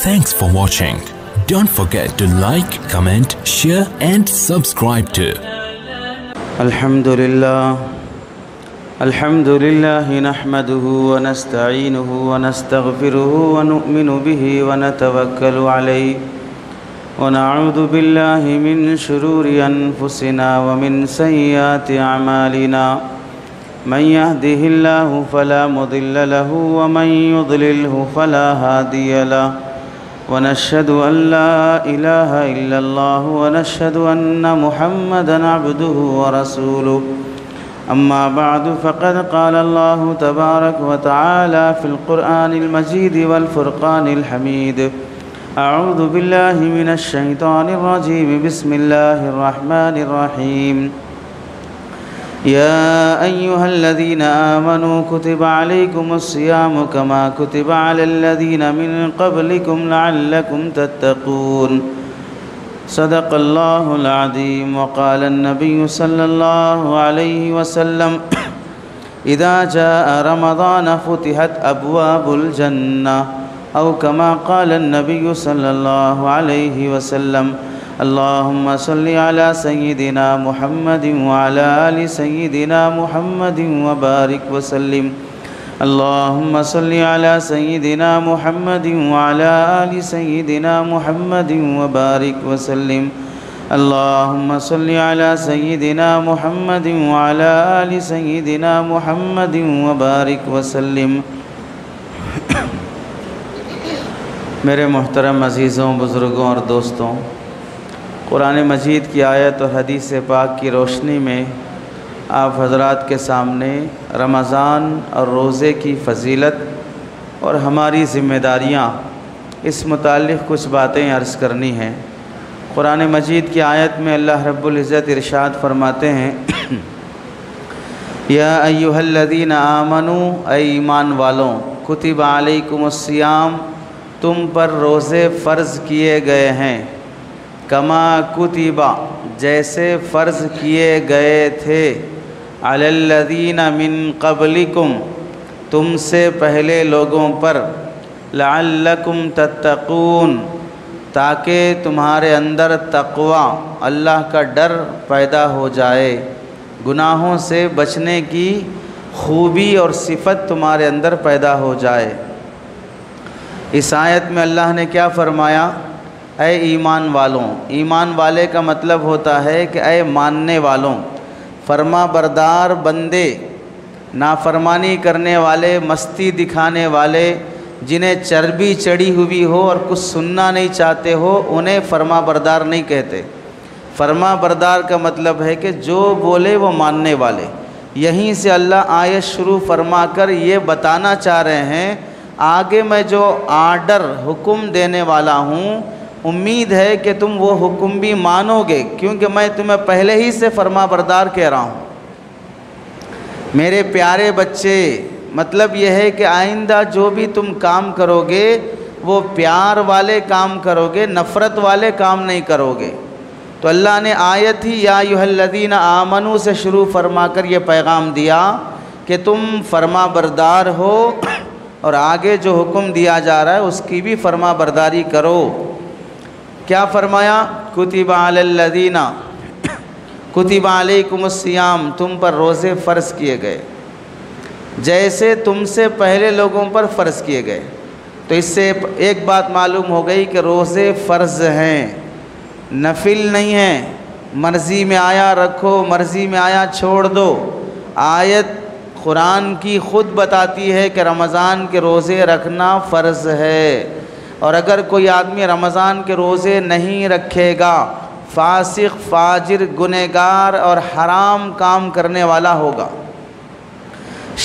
Thanks for watching. Don't forget to like, comment, share and subscribe to الحمد لله نحمده ونستعينه ونستغفره ونؤمن به ونتوكل عليه ونعوذ بالله من شرور أنفسنا ومن سيئات أعمالنا من يهده الله فلا مضل له ومن يضلله فلا هادي له ونشهد أن لا إله إلا الله ونشهد أن محمدًا عبده ورسوله أما بعد فقد قال الله تبارك وتعالى في القرآن المجيد والفرقان الحميد أعوذ بالله من الشيطان الرجيم بسم الله الرحمن الرحيم يا أيها الذين آمنوا كتب عليكم الصيام كما كتب على الذين من قبلكم لعلكم تتقون صدق الله العظيم وقال النبي صلى الله عليه وسلم إذا جاء رمضان فتحت أبواب الجنة أو كما قال النبي صلى الله عليه وسلم اللهم صل على سيدنا محمد وعلى آل سيدنا محمد وبارك وسلم اللهم صل على سيدنا محمد وعلى آل سيدنا محمد وبارك وسلم اللهم صل على سيدنا محمد وعلى آل سيدنا محمد وبارك وسلم میرے محترم عزیزوں، بزرگوں اور دوستوں، قرآن مجید کی آیت اور حدیث پاک کی روشنی میں آپ حضرات کے سامنے رمضان اور روزے کی فضیلت اور ہماری ذمہ داریاں اس متعلق کچھ باتیں عرض کرنی ہیں۔ قرآن مجید کی آیت میں اللہ رب العزت ارشاد فرماتے ہیں یا ایھا الذین آمنوا، اے ایمان والوں، کتب علیکم الصیام، تم پر روزے فرض کیے گئے ہیں، کما کتبہ، جیسے فرض کیے گئے تھے، علی الذین من قبلکم، تم سے پہلے لوگوں پر، لعلکم تتقون، تاکہ تمہارے اندر تقوی، اللہ کا ڈر پیدا ہو جائے، گناہوں سے بچنے کی خوبی اور صفت تمہارے اندر پیدا ہو جائے۔ اس آیت میں اللہ نے کیا فرمایا؟ اے ایمان والوں۔ ایمان والے کا مطلب ہوتا ہے کہ اے ماننے والوں، فرما بردار بندے، نافرمانی کرنے والے، مستی دکھانے والے، جنہیں چربی چڑھی ہوئی ہو اور کچھ سننا نہیں چاہتے ہو، انہیں فرما بردار نہیں کہتے۔ فرما بردار کا مطلب ہے کہ جو بولے وہ ماننے والے۔ یہیں سے اللہ آیت شروع فرما کر یہ بتانا چاہ رہے ہیں آگے میں جو آرڈر، حکم دینے والا ہوں، امید ہے کہ تم وہ حکم بھی مانو گے، کیونکہ میں تمہیں پہلے ہی سے فرما بردار کہہ رہا ہوں۔ میرے پیارے بچے، مطلب یہ ہے کہ آئندہ جو بھی تم کام کرو گے وہ پیار والے کام کرو گے، نفرت والے کام نہیں کرو گے۔ تو اللہ نے آیت ہی یا ایھا الذین آمنوا سے شروع فرما کر یہ پیغام دیا کہ تم فرما بردار ہو، اور آگے جو حکم دیا جا رہا ہے اس کی بھی فرما برداری کرو۔ کیا فرمایا؟ کتب علی الذین، کتب علیکم الصیام، تم پر روزے فرض کیے گئے جیسے تم سے پہلے لوگوں پر فرض کیے گئے۔ تو اس سے ایک بات معلوم ہو گئی کہ روزے فرض ہیں، نفل نہیں ہیں، مرضی میں آیا رکھو، مرضی میں آیا چھوڑ دو۔ آیت قرآن کی خود بتاتی ہے کہ رمضان کے روزے رکھنا فرض ہے، اور اگر کوئی آدمی رمضان کے روزے نہیں رکھے گا فاسق، فاجر، گنہگار اور حرام کام کرنے والا ہوگا۔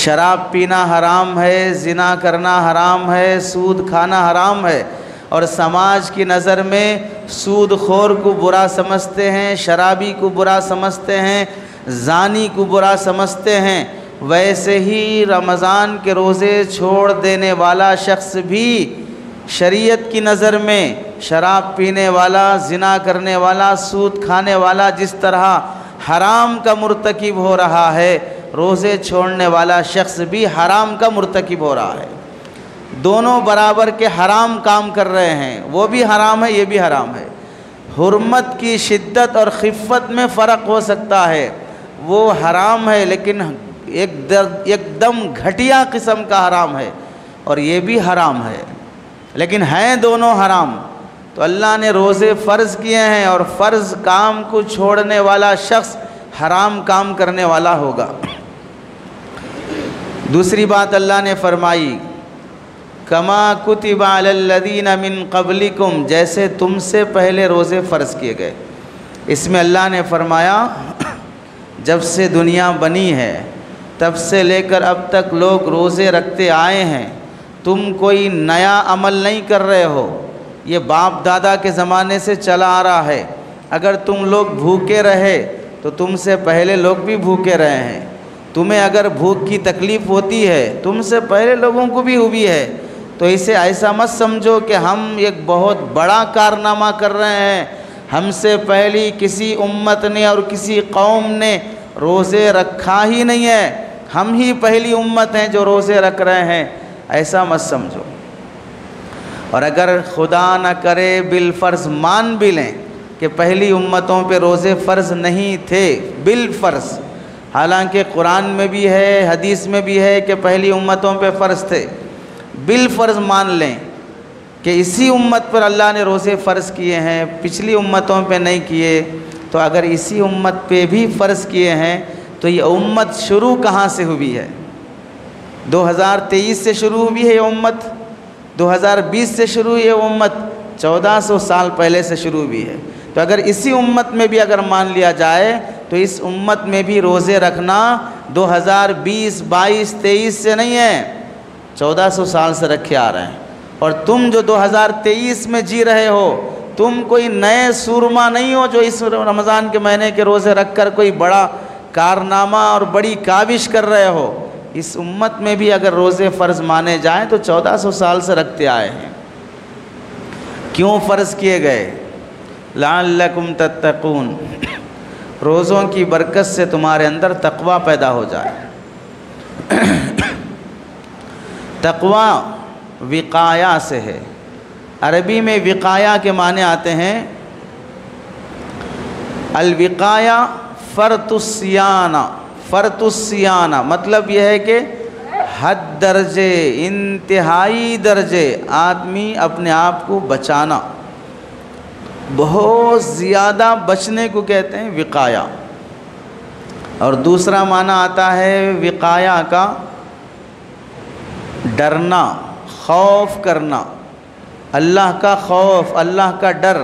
شراب پینا حرام ہے، زنا کرنا حرام ہے، سود کھانا حرام ہے، اور سماج کی نظر میں سود خور کو برا سمجھتے ہیں، شرابی کو برا سمجھتے ہیں، زانی کو برا سمجھتے ہیں۔ ویسے ہی رمضان کے روزے چھوڑ دینے والا شخص بھی شریعت کی نظر میں شراب پینے والا، زنا کرنے والا، سود کھانے والا جس طرح حرام کا مرتکب ہو رہا ہے، روزے چھوڑنے والا شخص بھی حرام کا مرتکب ہو رہا ہے۔ دونوں برابر کے حرام کام کر رہے ہیں، وہ بھی حرام ہے، یہ بھی حرام ہے۔ حرمت کی شدت اور خفت میں فرق ہو سکتا ہے، وہ حرام ہے لیکن ایک دم گھٹیا قسم کا حرام ہے، اور یہ بھی حرام ہے، لیکن ہیں دونوں حرام۔ تو اللہ نے روزے فرض کیے ہیں، اور فرض کام کو چھوڑنے والا شخص حرام کام کرنے والا ہوگا۔ دوسری بات اللہ نے فرمائی، کما کتب علی الذین من قبلکم، جیسے تم سے پہلے روزے فرض کیے گئے۔ اس میں اللہ نے فرمایا جب سے دنیا بنی ہے تب سے لے کر اب تک لوگ روزے رکھتے آئے ہیں، تم کوئی نیا عمل نہیں کر رہے ہو، یہ باپ دادا کے زمانے سے چلا آ رہا ہے۔ اگر تم لوگ بھوکے رہے تو تم سے پہلے لوگ بھی بھوکے رہے ہیں، تمہیں اگر بھوک کی تکلیف ہوتی ہے تم سے پہلے لوگوں کو بھی ہوئی ہے، تو اسے ایسا مت سمجھو کہ ہم ایک بہت بڑا کارنامہ کر رہے ہیں، ہم سے پہلی کسی امت نے اور کسی قوم نے روزے رکھا ہی نہیں ہے، ہم ہی پہلی امت ہیں جو روزے رکھ رہے ہیں، ایسا مت سمجھو۔ اور اگر خدا نہ کرے بالفرض مان بھی لیں کہ پہلی امتوں پہ روزے فرض نہیں تھے بالفرض، حالانکہ قرآن میں بھی ہے حدیث میں بھی ہے کہ پہلی امتوں پہ فرض تھے، بالفرض مان لیں کہ اسی امت پر اللہ نے روزے فرض کیے ہیں، پچھلی امتوں پہ نہیں کیے، تو اگر اسی امت پہ بھی فرض کیے ہیں تو یہ امت شروع کہاں سے ہوئی ہے؟ 2023 سے شروع ہوئی ہے یہ امت، 2020 سے شروع ہوئی ہے یہ امت، 1400 سال پہلے سے شروع ہوئی ہے۔ تو اگر اسی امت میں بھی اگر مان لیا جائے تو اس امت میں بھی روزے رکھنا 2020 22 23 سے نہیں ہے، 1400 سال سے رکھے آ رہے ہیں۔ اور تم جو 2023 میں جی رہے ہو، تم کوئی نئے سورما نہیں ہو جو اس رمضان کے مہینے کے روزے رکھ کر کوئی بڑا کارنامہ اور بڑی کاوش کر رہے ہو۔ اس امت میں بھی اگر روزے فرض مانے جائیں تو 1400 سال سے رکھتے آئے ہیں۔ کیوں فرض کیے گئے؟ لعلکم تتقون، روزوں کی برکت سے تمہارے اندر تقوی پیدا ہو جائے۔ تقوی وقایا سے ہے، عربی میں وقایا کے معنی آتے ہیں الوقایا فرط الصیانہ، فرط الصیانہ مطلب یہ ہے کہ حد درجے انتہائی درجے آدمی اپنے آپ کو بچانا، بہت زیادہ بچنے کو کہتے ہیں وقایا۔ اور دوسرا معنی آتا ہے وقایا کا ڈرنا، خوف کرنا، اللہ کا خوف، اللہ کا ڈر۔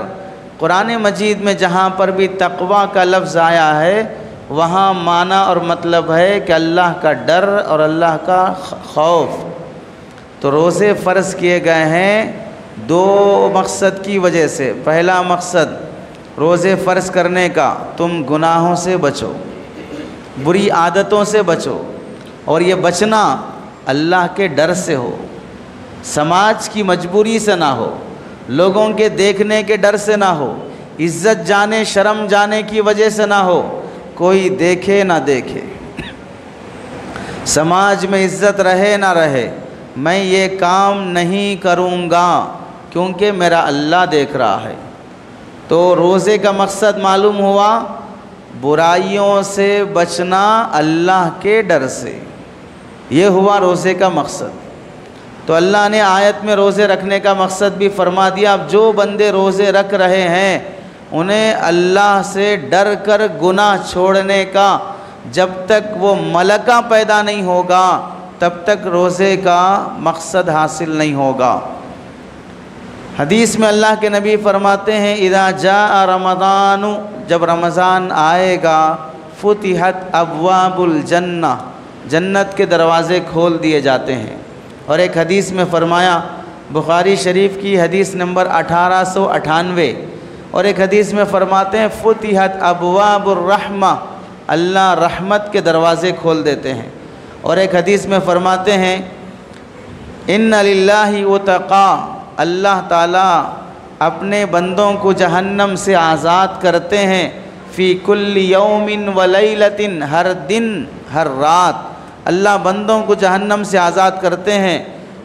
قرآن مجید میں جہاں پر بھی تقوی کا لفظ آیا ہے وہاں معنی اور مطلب ہے کہ اللہ کا ڈر اور اللہ کا خوف۔ تو روزے فرض کیے گئے ہیں دو مقصد کی وجہ سے۔ پہلا مقصد روزے فرض کرنے کا، تم گناہوں سے بچو، بری عادتوں سے بچو، اور یہ بچنا اللہ کے ڈر سے ہو، سماج کی مجبوری سے نہ ہو، لوگوں کے دیکھنے کے ڈر سے نہ ہو، عزت جانے شرم جانے کی وجہ سے نہ ہو، کوئی دیکھے نہ دیکھے، سماج میں عزت رہے نہ رہے، میں یہ کام نہیں کروں گا کیونکہ میرا اللہ دیکھ رہا ہے۔ تو روزے کا مقصد معلوم ہوا، برائیوں سے بچنا اللہ کے ڈر سے، یہ ہوا روزے کا مقصد۔ تو اللہ نے آیت میں روزے رکھنے کا مقصد بھی فرما دیا۔ اب جو بندے روزے رکھ رہے ہیں انہیں اللہ سے ڈر کر گناہ چھوڑنے کا جب تک وہ ملکہ پیدا نہیں ہوگا تب تک روزے کا مقصد حاصل نہیں ہوگا۔ حدیث میں اللہ کے نبی فرماتے ہیں اذا جاء رمضان، جب رمضان آئے گا فتحت ابواب الجنہ، جنت کے دروازے کھول دیے جاتے ہیں۔ اور ایک حدیث میں فرمایا، بخاری شریف کی حدیث نمبر 1898، اور ایک حدیث میں فرماتے ہیں فتحت ابواب الرحمہ، اللہ رحمت کے دروازے کھول دیتے ہیں۔ اور ایک حدیث میں فرماتے ہیں ان للہ اتقا، اللہ تعالیٰ اپنے بندوں کو جہنم سے آزاد کرتے ہیں فی کل یوم ولیلۃ، ہر دن ہر رات اللہ بندوں کو جہنم سے آزاد کرتے ہیں۔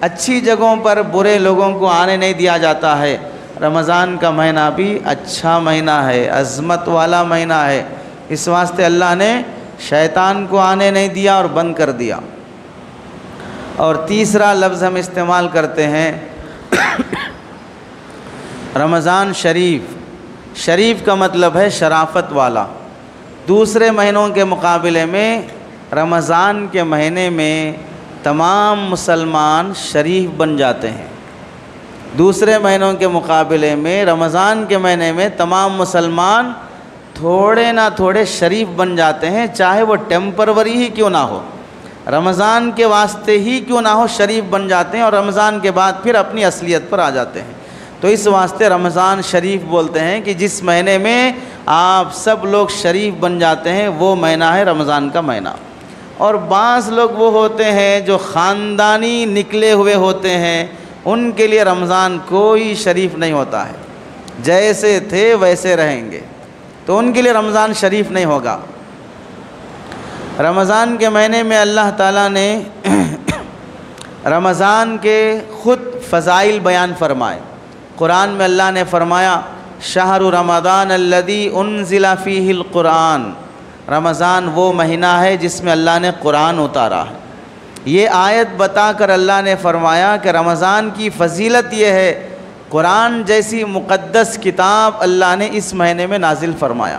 اچھی جگہوں پر برے لوگوں کو آنے نہیں دیا جاتا ہے۔ رمضان کا مہینہ بھی اچھا مہینہ ہے، عظمت والا مہینہ ہے، اس واسطے اللہ نے شیطان کو آنے نہیں دیا اور بند کر دیا۔ اور تیسرا لفظ ہم استعمال کرتے ہیں رمضان شریف۔ شریف کا مطلب ہے شرافت والا۔ دوسرے مہینوں کے مقابلے میں رمضان کے مہینے میں تمام مسلمان شریف بن جاتے ہیں۔ دوسرے مہینوں کے مقابلے میں رمضان کے مہینے میں تمام مسلمان تھوڑے نہ تھوڑے شریف بن جاتے ہیں، چاہے وہ ٹیمپروری ہی کیوں نہ ہو، رمضان کے واسطے ہی کیوں نہ ہو، شریف بن جاتے ہیں اور رمضان کے بعد پھر اپنی اصلیت پر آ جاتے ہیں۔ تو اس واسطے رمضان شریف بولتے ہیں کہ جس مہینے میں آپ سب لوگ شریف بن جاتے ہیں وہ مہینہ ہے رمضان کا مہینہ۔ اور بعض لوگ وہ ہوتے ہیں جو خاندانی نکلے ہوئے ہوتے ہیں، ان کے لیے رمضان کوئی شریف نہیں ہوتا ہے، جیسے تھے ویسے رہیں گے، تو ان کے لیے رمضان شریف نہیں ہوگا۔ رمضان کے مہینے میں اللہ تعالیٰ نے رمضان کے خود فضائل بیان فرمائے۔ قرآن میں اللہ نے فرمایا شہر رمضان الذی انزل فیہ القرآن، رمضان وہ مہینہ ہے جس میں اللہ نے قرآن اتارا ہے۔ یہ آیت بتا کر اللہ نے فرمایا کہ رمضان کی فضیلت یہ ہے، قرآن جیسی مقدس کتاب اللہ نے اس مہینے میں نازل فرمایا۔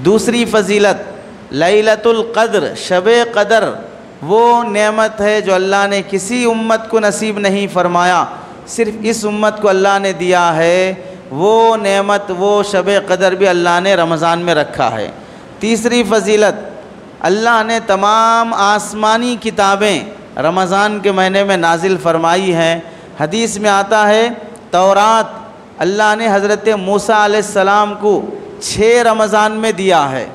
دوسری فضیلت لیلۃ القدر، شب قدر، وہ نعمت ہے جو اللہ نے کسی امت کو نصیب نہیں فرمایا، صرف اس امت کو اللہ نے دیا ہے۔ وہ نعمت، وہ شب قدر بھی اللہ نے رمضان میں رکھا ہے۔ تیسری فضیلت، اللہ نے تمام آسمانی کتابیں رمضان کے مہینے میں نازل فرمائی ہیں۔ حدیث میں آتا ہے تورات اللہ نے حضرت موسیٰ علیہ السلام کو 6 رمضان میں دیا ہے،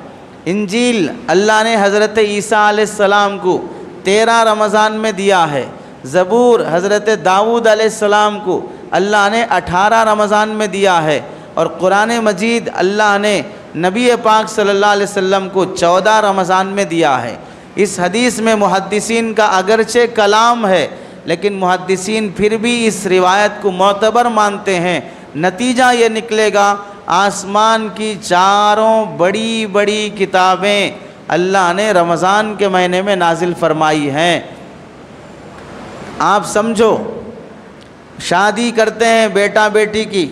انجیل اللہ نے حضرت عیسیٰ علیہ السلام کو 13 رمضان میں دیا ہے، زبور حضرت داؤد علیہ السلام کو اللہ نے 18 رمضان میں دیا ہے، اور قرآن مجید اللہ نے نبی پاک صلی اللہ علیہ وسلم کو 14 رمضان میں دیا ہے۔ اس حدیث میں محدثین کا اگرچہ کلام ہے، لیکن محدثین پھر بھی اس روایت کو معتبر مانتے ہیں۔ نتیجہ یہ نکلے گا آسمان کی چاروں بڑی بڑی کتابیں اللہ نے رمضان کے مہینے میں نازل فرمائی ہیں۔ آپ سمجھو، شادی کرتے ہیں بیٹا بیٹی کی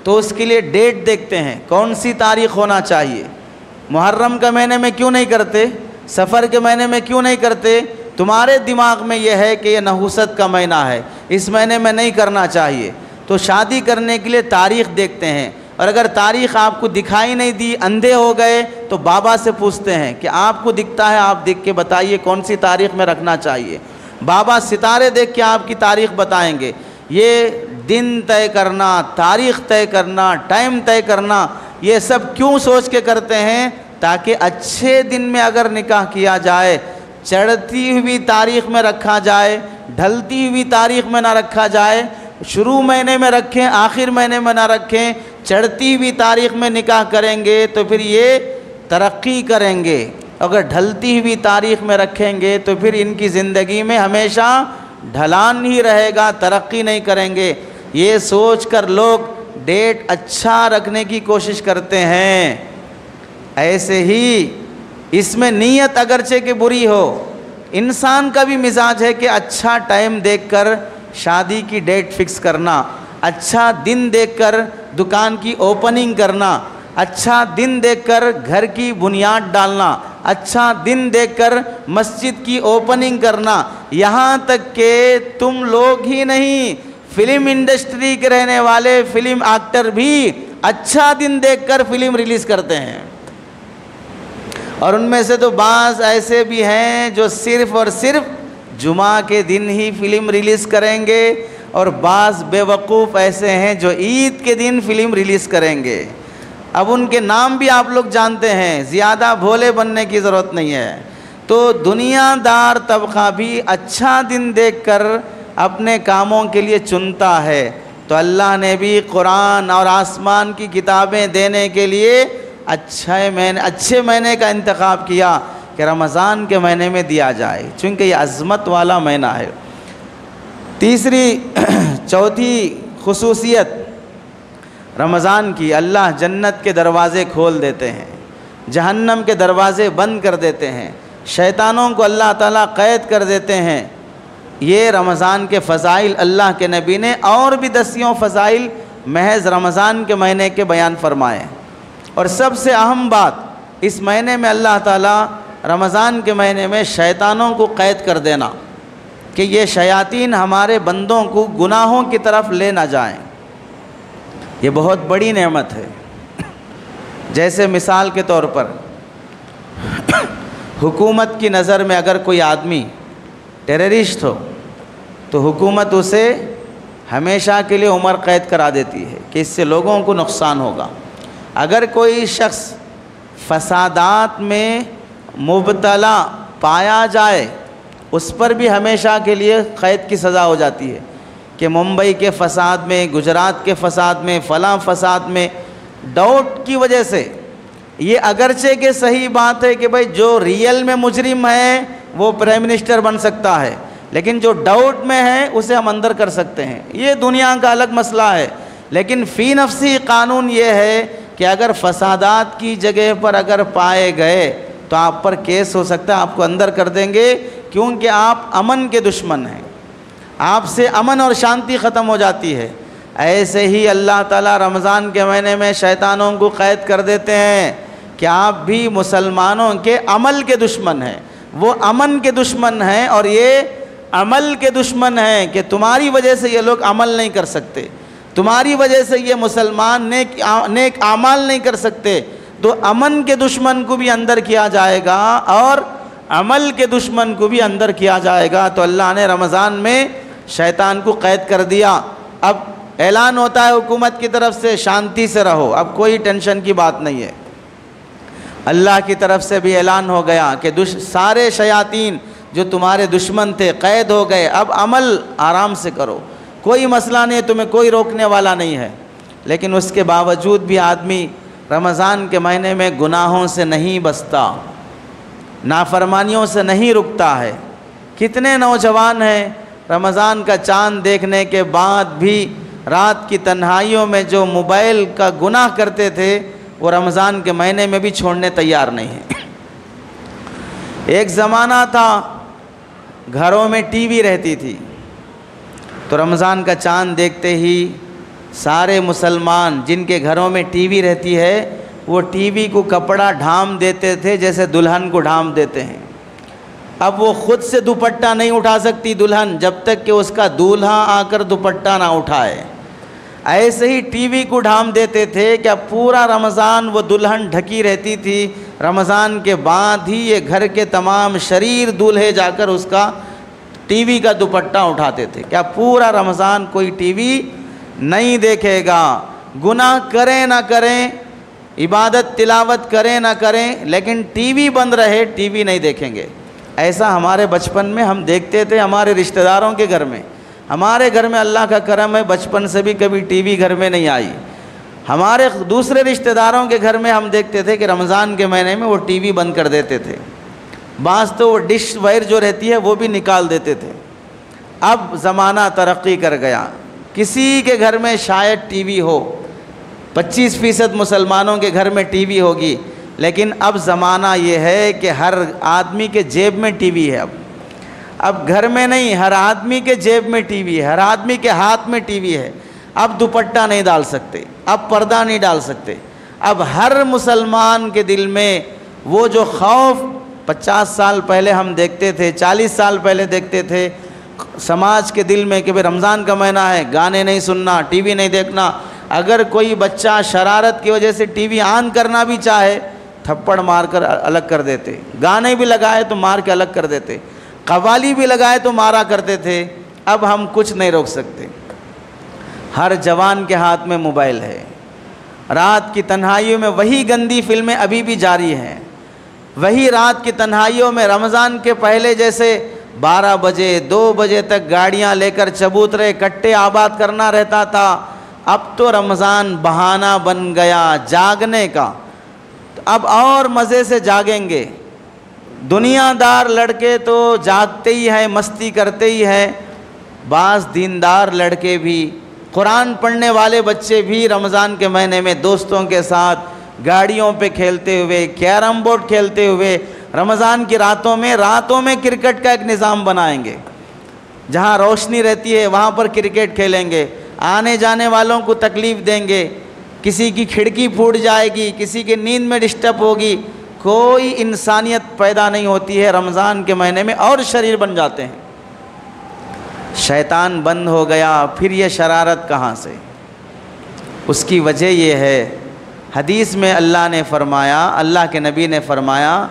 تو اس کے لیے ڈیٹ دیکھتے ہیں، کون سی تاریخ ہونا چاہیے۔ محرم کے مہینے میں کیوں نہیں کرتے؟ سفر کے مہینے میں کیوں نہیں کرتے؟ تمہارے دماغ میں یہ ہے کہ یہ نحوست کا مہینہ ہے، اس مہینے میں نہیں کرنا چاہیے، تو شادی کرنے کے لیے تاریخ دیکھتے ہیں، اور اگر تاریخ آپ کو دکھائی نہیں دی، اندھے ہو گئے، تو بابا سے پوچھتے ہیں کہ آپ کو دکھتا ہے، آپ دیکھ کے بتائیے کون سی تاریخ میں رکھنا چاہیے۔ بابا ستارے دیکھ کے آپ کی تاریخ بتائیں گے۔ یہ دن طے کرنا، تاریخ طے کرنا، ٹائم طے کرنا، یہ سب کیوں سوچ کے کرتے ہیں؟ تاکہ اچھے دن میں اگر نکاح کیا جائے، چڑھتی ہوئی تاریخ میں رکھا جائے، ڈھلتی ہوئی تاریخ میں نہ رکھا جائے، شروع مہینے میں رکھیں آخر مہینے میں نہ رکھیں، چڑھتی ہوئی تاریخ میں نکاح کریں گے تو پھر یہ ترقی کریں گے، اگر ڈھلتی ہوئی تاریخ میں رکھیں گے تو پھر ان کی زندگی میں ہمیشہ ڈھلان ہی رہے گا، ترقی نہیں کریں گے۔ یہ سوچ کر لوگ ڈیٹ اچھا رکھنے کی کوشش کرتے ہیں۔ ایسے ہی اس میں نیت اگرچہ کہ بری ہو، انسان کا بھی مزاج ہے کہ اچھا ٹائم دیکھ کر شادی کی ڈیٹ فکس کرنا، اچھا دن دیکھ کر دکان کی اوپننگ کرنا، اچھا دن دیکھ کر گھر کی بنیاد ڈالنا، اچھا دن دیکھ کر مسجد کی اوپننگ کرنا، یہاں تک کہ تم لوگ ہی نہیں، فلم انڈسٹری کے رہنے والے فلم ایکٹر بھی اچھا دن دیکھ کر فلم ریلیز کرتے ہیں۔ اور ان میں سے تو بعض ایسے بھی ہیں جو صرف اور صرف جمعہ کے دن ہی فلم ریلیز کریں گے، اور بعض بے وقوف ایسے ہیں جو عید کے دن فلم ریلیز کریں گے۔ اب ان کے نام بھی آپ لوگ جانتے ہیں، زیادہ بھولے بننے کی ضرورت نہیں ہے۔ تو دنیا دار طبقہ بھی اچھا دن دیکھ کر اپنے کاموں کے لیے چنتا ہے، تو اللہ نے بھی قرآن اور آسمان کی کتابیں دینے کے لیے اچھے مہینے کا انتخاب کیا کہ رمضان کے مہینے میں دیا جائے، چونکہ یہ عظمت والا مہینہ ہے۔ تیسری چوتھی خصوصیت رمضان کی، اللہ جنت کے دروازے کھول دیتے ہیں، جہنم کے دروازے بند کر دیتے ہیں، شیطانوں کو اللہ تعالیٰ قید کر دیتے ہیں۔ یہ رمضان کے فضائل اللہ کے نبی نے اور بھی دسیوں فضائل محض رمضان کے مہینے کے بیان فرمائے۔ اور سب سے اہم بات اس مہینے میں اللہ تعالیٰ رمضان کے مہینے میں شیطانوں کو قید کر دینا کہ یہ شیاطین ہمارے بندوں کو گناہوں کی طرف لے نہ جائیں، یہ بہت بڑی نعمت ہے۔ جیسے مثال کے طور پر حکومت کی نظر میں اگر کوئی آدمی ٹیررسٹ ہو تو حکومت اسے ہمیشہ کے لیے عمر قید کرا دیتی ہے کہ اس سے لوگوں کو نقصان ہوگا۔ اگر کوئی شخص فسادات میں مبتلا پایا جائے اس پر بھی ہمیشہ کے لیے قید کی سزا ہو جاتی ہے کہ ممبئی کے فساد میں، گجرات کے فساد میں، فلاں فساد میں ڈاؤٹ کی وجہ سے، یہ اگرچہ کہ صحیح بات ہے کہ بھائی جو ریئل میں مجرم ہے وہ پرائم منسٹر بن سکتا ہے، لیکن جو ڈاؤٹ میں ہے اسے ہم اندر کر سکتے ہیں، یہ دنیا کا الگ مسئلہ ہے۔ لیکن فی نفسی قانون یہ ہے کہ اگر فسادات کی جگہ پر اگر پائے گئے تو آپ پر کیس ہو سکتا ہے، آپ کو اندر کر دیں گے، کیونکہ آپ امن کے دشمن ہیں، آپ سے امن اور شانتی ختم ہو جاتی ہے۔ ایسے ہی اللہ تعالیٰ رمضان کے مہینے میں شیطانوں کو قید کر دیتے ہیں کہ آپ بھی مسلمانوں کے عمل کے دشمن ہیں، وہ امن کے دشمن ہیں اور یہ عمل کے دشمن ہیں کہ تمہاری وجہ سے یہ لوگ عمل نہیں کر سکتے، تمہاری وجہ سے یہ مسلمان نیک اعمال نہیں کر سکتے، تو امن کے دشمن کو بھی اندر کیا جائے گا اور عمل کے دشمن کو بھی اندر کیا جائے گا۔ تو اللہ نے رمضان میں شیطان کو قید کر دیا۔ اب اعلان ہوتا ہے حکومت کی طرف سے شانتی سے رہو، اب کوئی ٹینشن کی بات نہیں ہے۔ اللہ کی طرف سے بھی اعلان ہو گیا کہ سارے شیاطین جو تمہارے دشمن تھے قید ہو گئے، اب عمل آرام سے کرو، کوئی مسئلہ نہیں، تمہیں کوئی روکنے والا نہیں ہے۔ لیکن اس کے باوجود بھی آدمی رمضان کے مہینے میں گناہوں سے نہیں بچتا، نافرمانیوں سے نہیں رکتا ہے۔ کتنے نوجوان ہیں رمضان کا چاند دیکھنے کے بعد بھی رات کی تنہائیوں میں جو موبائل کا گناہ کرتے تھے وہ رمضان کے مہینے میں بھی چھوڑنے تیار نہیں ہیں۔ ایک زمانہ تھا گھروں میں ٹی وی رہتی تھی، تو رمضان کا چاند دیکھتے ہی سارے مسلمان جن کے گھروں میں ٹی وی رہتی ہے وہ ٹی وی کو کپڑا ڈھانپ دیتے تھے جیسے دلہن کو ڈھانپ دیتے ہیں۔ اب وہ خود سے دوپٹہ نہیں اٹھا سکتی دلہن جب تک کہ اس کا دولہا آ کر دوپٹہ نہ اٹھائے، ایسے ہی ٹی وی کو ڈھانپ دیتے تھے کہ اب پورا رمضان وہ دلہن ڈھکی رہتی تھی، رمضان کے بعد ہی یہ گھر کے تمام شریر دولہے جا کر اس کا ٹی وی کا دوپٹہ اٹھاتے تھے کہ اب پورا رمضان کوئی ٹی وی نہیں دیکھے گا، گناہ کریں نہ کریں، عبادت تلاوت کریں نہ کریں، لیکن ٹی وی بند رہے، ٹی وی نہیں دیکھیں گے۔ ایسا ہمارے بچپن میں ہم دیکھتے تھے ہمارے رشتہ داروں کے گھر میں، ہمارے گھر میں اللہ کا کرم ہے بچپن سے بھی کبھی ٹی وی گھر میں نہیں آئی۔ ہمارے دوسرے رشتہ داروں کے گھر میں ہم دیکھتے تھے کہ رمضان کے مہینے میں وہ ٹی وی بند کر دیتے تھے، بعض تو وہ ڈش وائر جو رہتی ہے وہ بھی نکال دیتے تھے۔ اب زمانہ ترقی کر گیا، کسی کے گھر میں شاید ٹی وی ہو، 25% مسلمانوں کے گھر میں ٹی وی ہوگی، لیکن اب زمانہ یہ ہے کہ ہر آدمی کے جیب میں ٹی وی ہے۔ اب گھر میں نہیں، ہر آدمی کے جیب میں ٹی وی ہے، ہر آدمی کے ہاتھ میں ٹی وی ہے۔ اب دوپٹہ نہیں ڈال سکتے، اب پردہ نہیں ڈال سکتے، اب ہر مسلمان کے دل میں وہ جو خوف 50 سال پہلے ہم دیکھتے تھے، 40 سال پہلے دیکھتے تھے سماج کے دل میں کہ بھئی رمضان کا مہینہ ہے، گانے نہیں سننا، ٹی وی نہیں دیکھنا، اگر کوئی بچہ شرارت کی وجہ سے ٹی وی آن کرنا بھی چاہے تھپڑ مار کر الگ کر دیتے، گانے بھی لگائے تو مار کے الگ کر دیتے، قوالی بھی لگائے تو مارا کرتے تھے۔ اب ہم کچھ نہیں روک سکتے، ہر جوان کے ہاتھ میں موبائل ہے، رات کی تنہائیوں میں وہی گندی فلمیں ابھی بھی جاری ہیں، وہی رات کی تنہائیوں میں رمضان کے پہلے جیسے 12 بجے 2 بجے تک گاڑیاں لے کر چبوترے کٹے آباد کرنا رہتا تھا، اب تو رمضان بہانہ بن گیا جاگنے کا، اب اور مزے سے جاگیں گے۔ دنیا دار لڑکے تو جاگتے ہی ہیں، مستی کرتے ہی ہیں، بعض دیندار لڑکے بھی، قرآن پڑھنے والے بچے بھی رمضان کے مہینے میں دوستوں کے ساتھ گاڑیوں پہ کھیلتے ہوئے، کیرم بورڈ کھیلتے ہوئے، رمضان کی راتوں میں کرکٹ کا ایک نظام بنائیں گے، جہاں روشنی رہتی ہے وہاں پر کرکٹ کھیلیں گے، آنے جانے والوں کو تکلیف دیں گے، کسی کی کھڑکی پھوٹ جائے گی، کسی کی نیند میں ڈسٹرب ہوگی، کوئی انسانیت پیدا نہیں ہوتی ہے رمضان کے مہینے میں، اور شریر بن جاتے ہیں۔ شیطان بند ہو گیا، پھر یہ شرارت کہاں سے؟ اس کی وجہ یہ ہے، حدیث میں اللہ نے فرمایا، اللہ کے نبی نے فرمایا،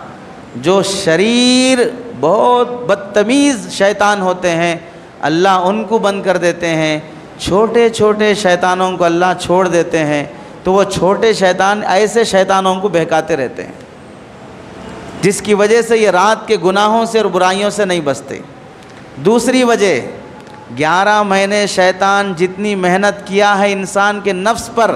جو شریر بہت بدتمیز شیطان ہوتے ہیں اللہ ان کو بند کر دیتے ہیں، چھوٹے چھوٹے شیطانوں کو اللہ چھوڑ دیتے ہیں، تو وہ چھوٹے شیطان ایسے شیطانوں کو بہکاتے رہتے ہیں، جس کی وجہ سے یہ رات کے گناہوں سے اور برائیوں سے نہیں بچتے۔ دوسری وجہ، 11 مہینے شیطان جتنی محنت کیا ہے انسان کے نفس پر،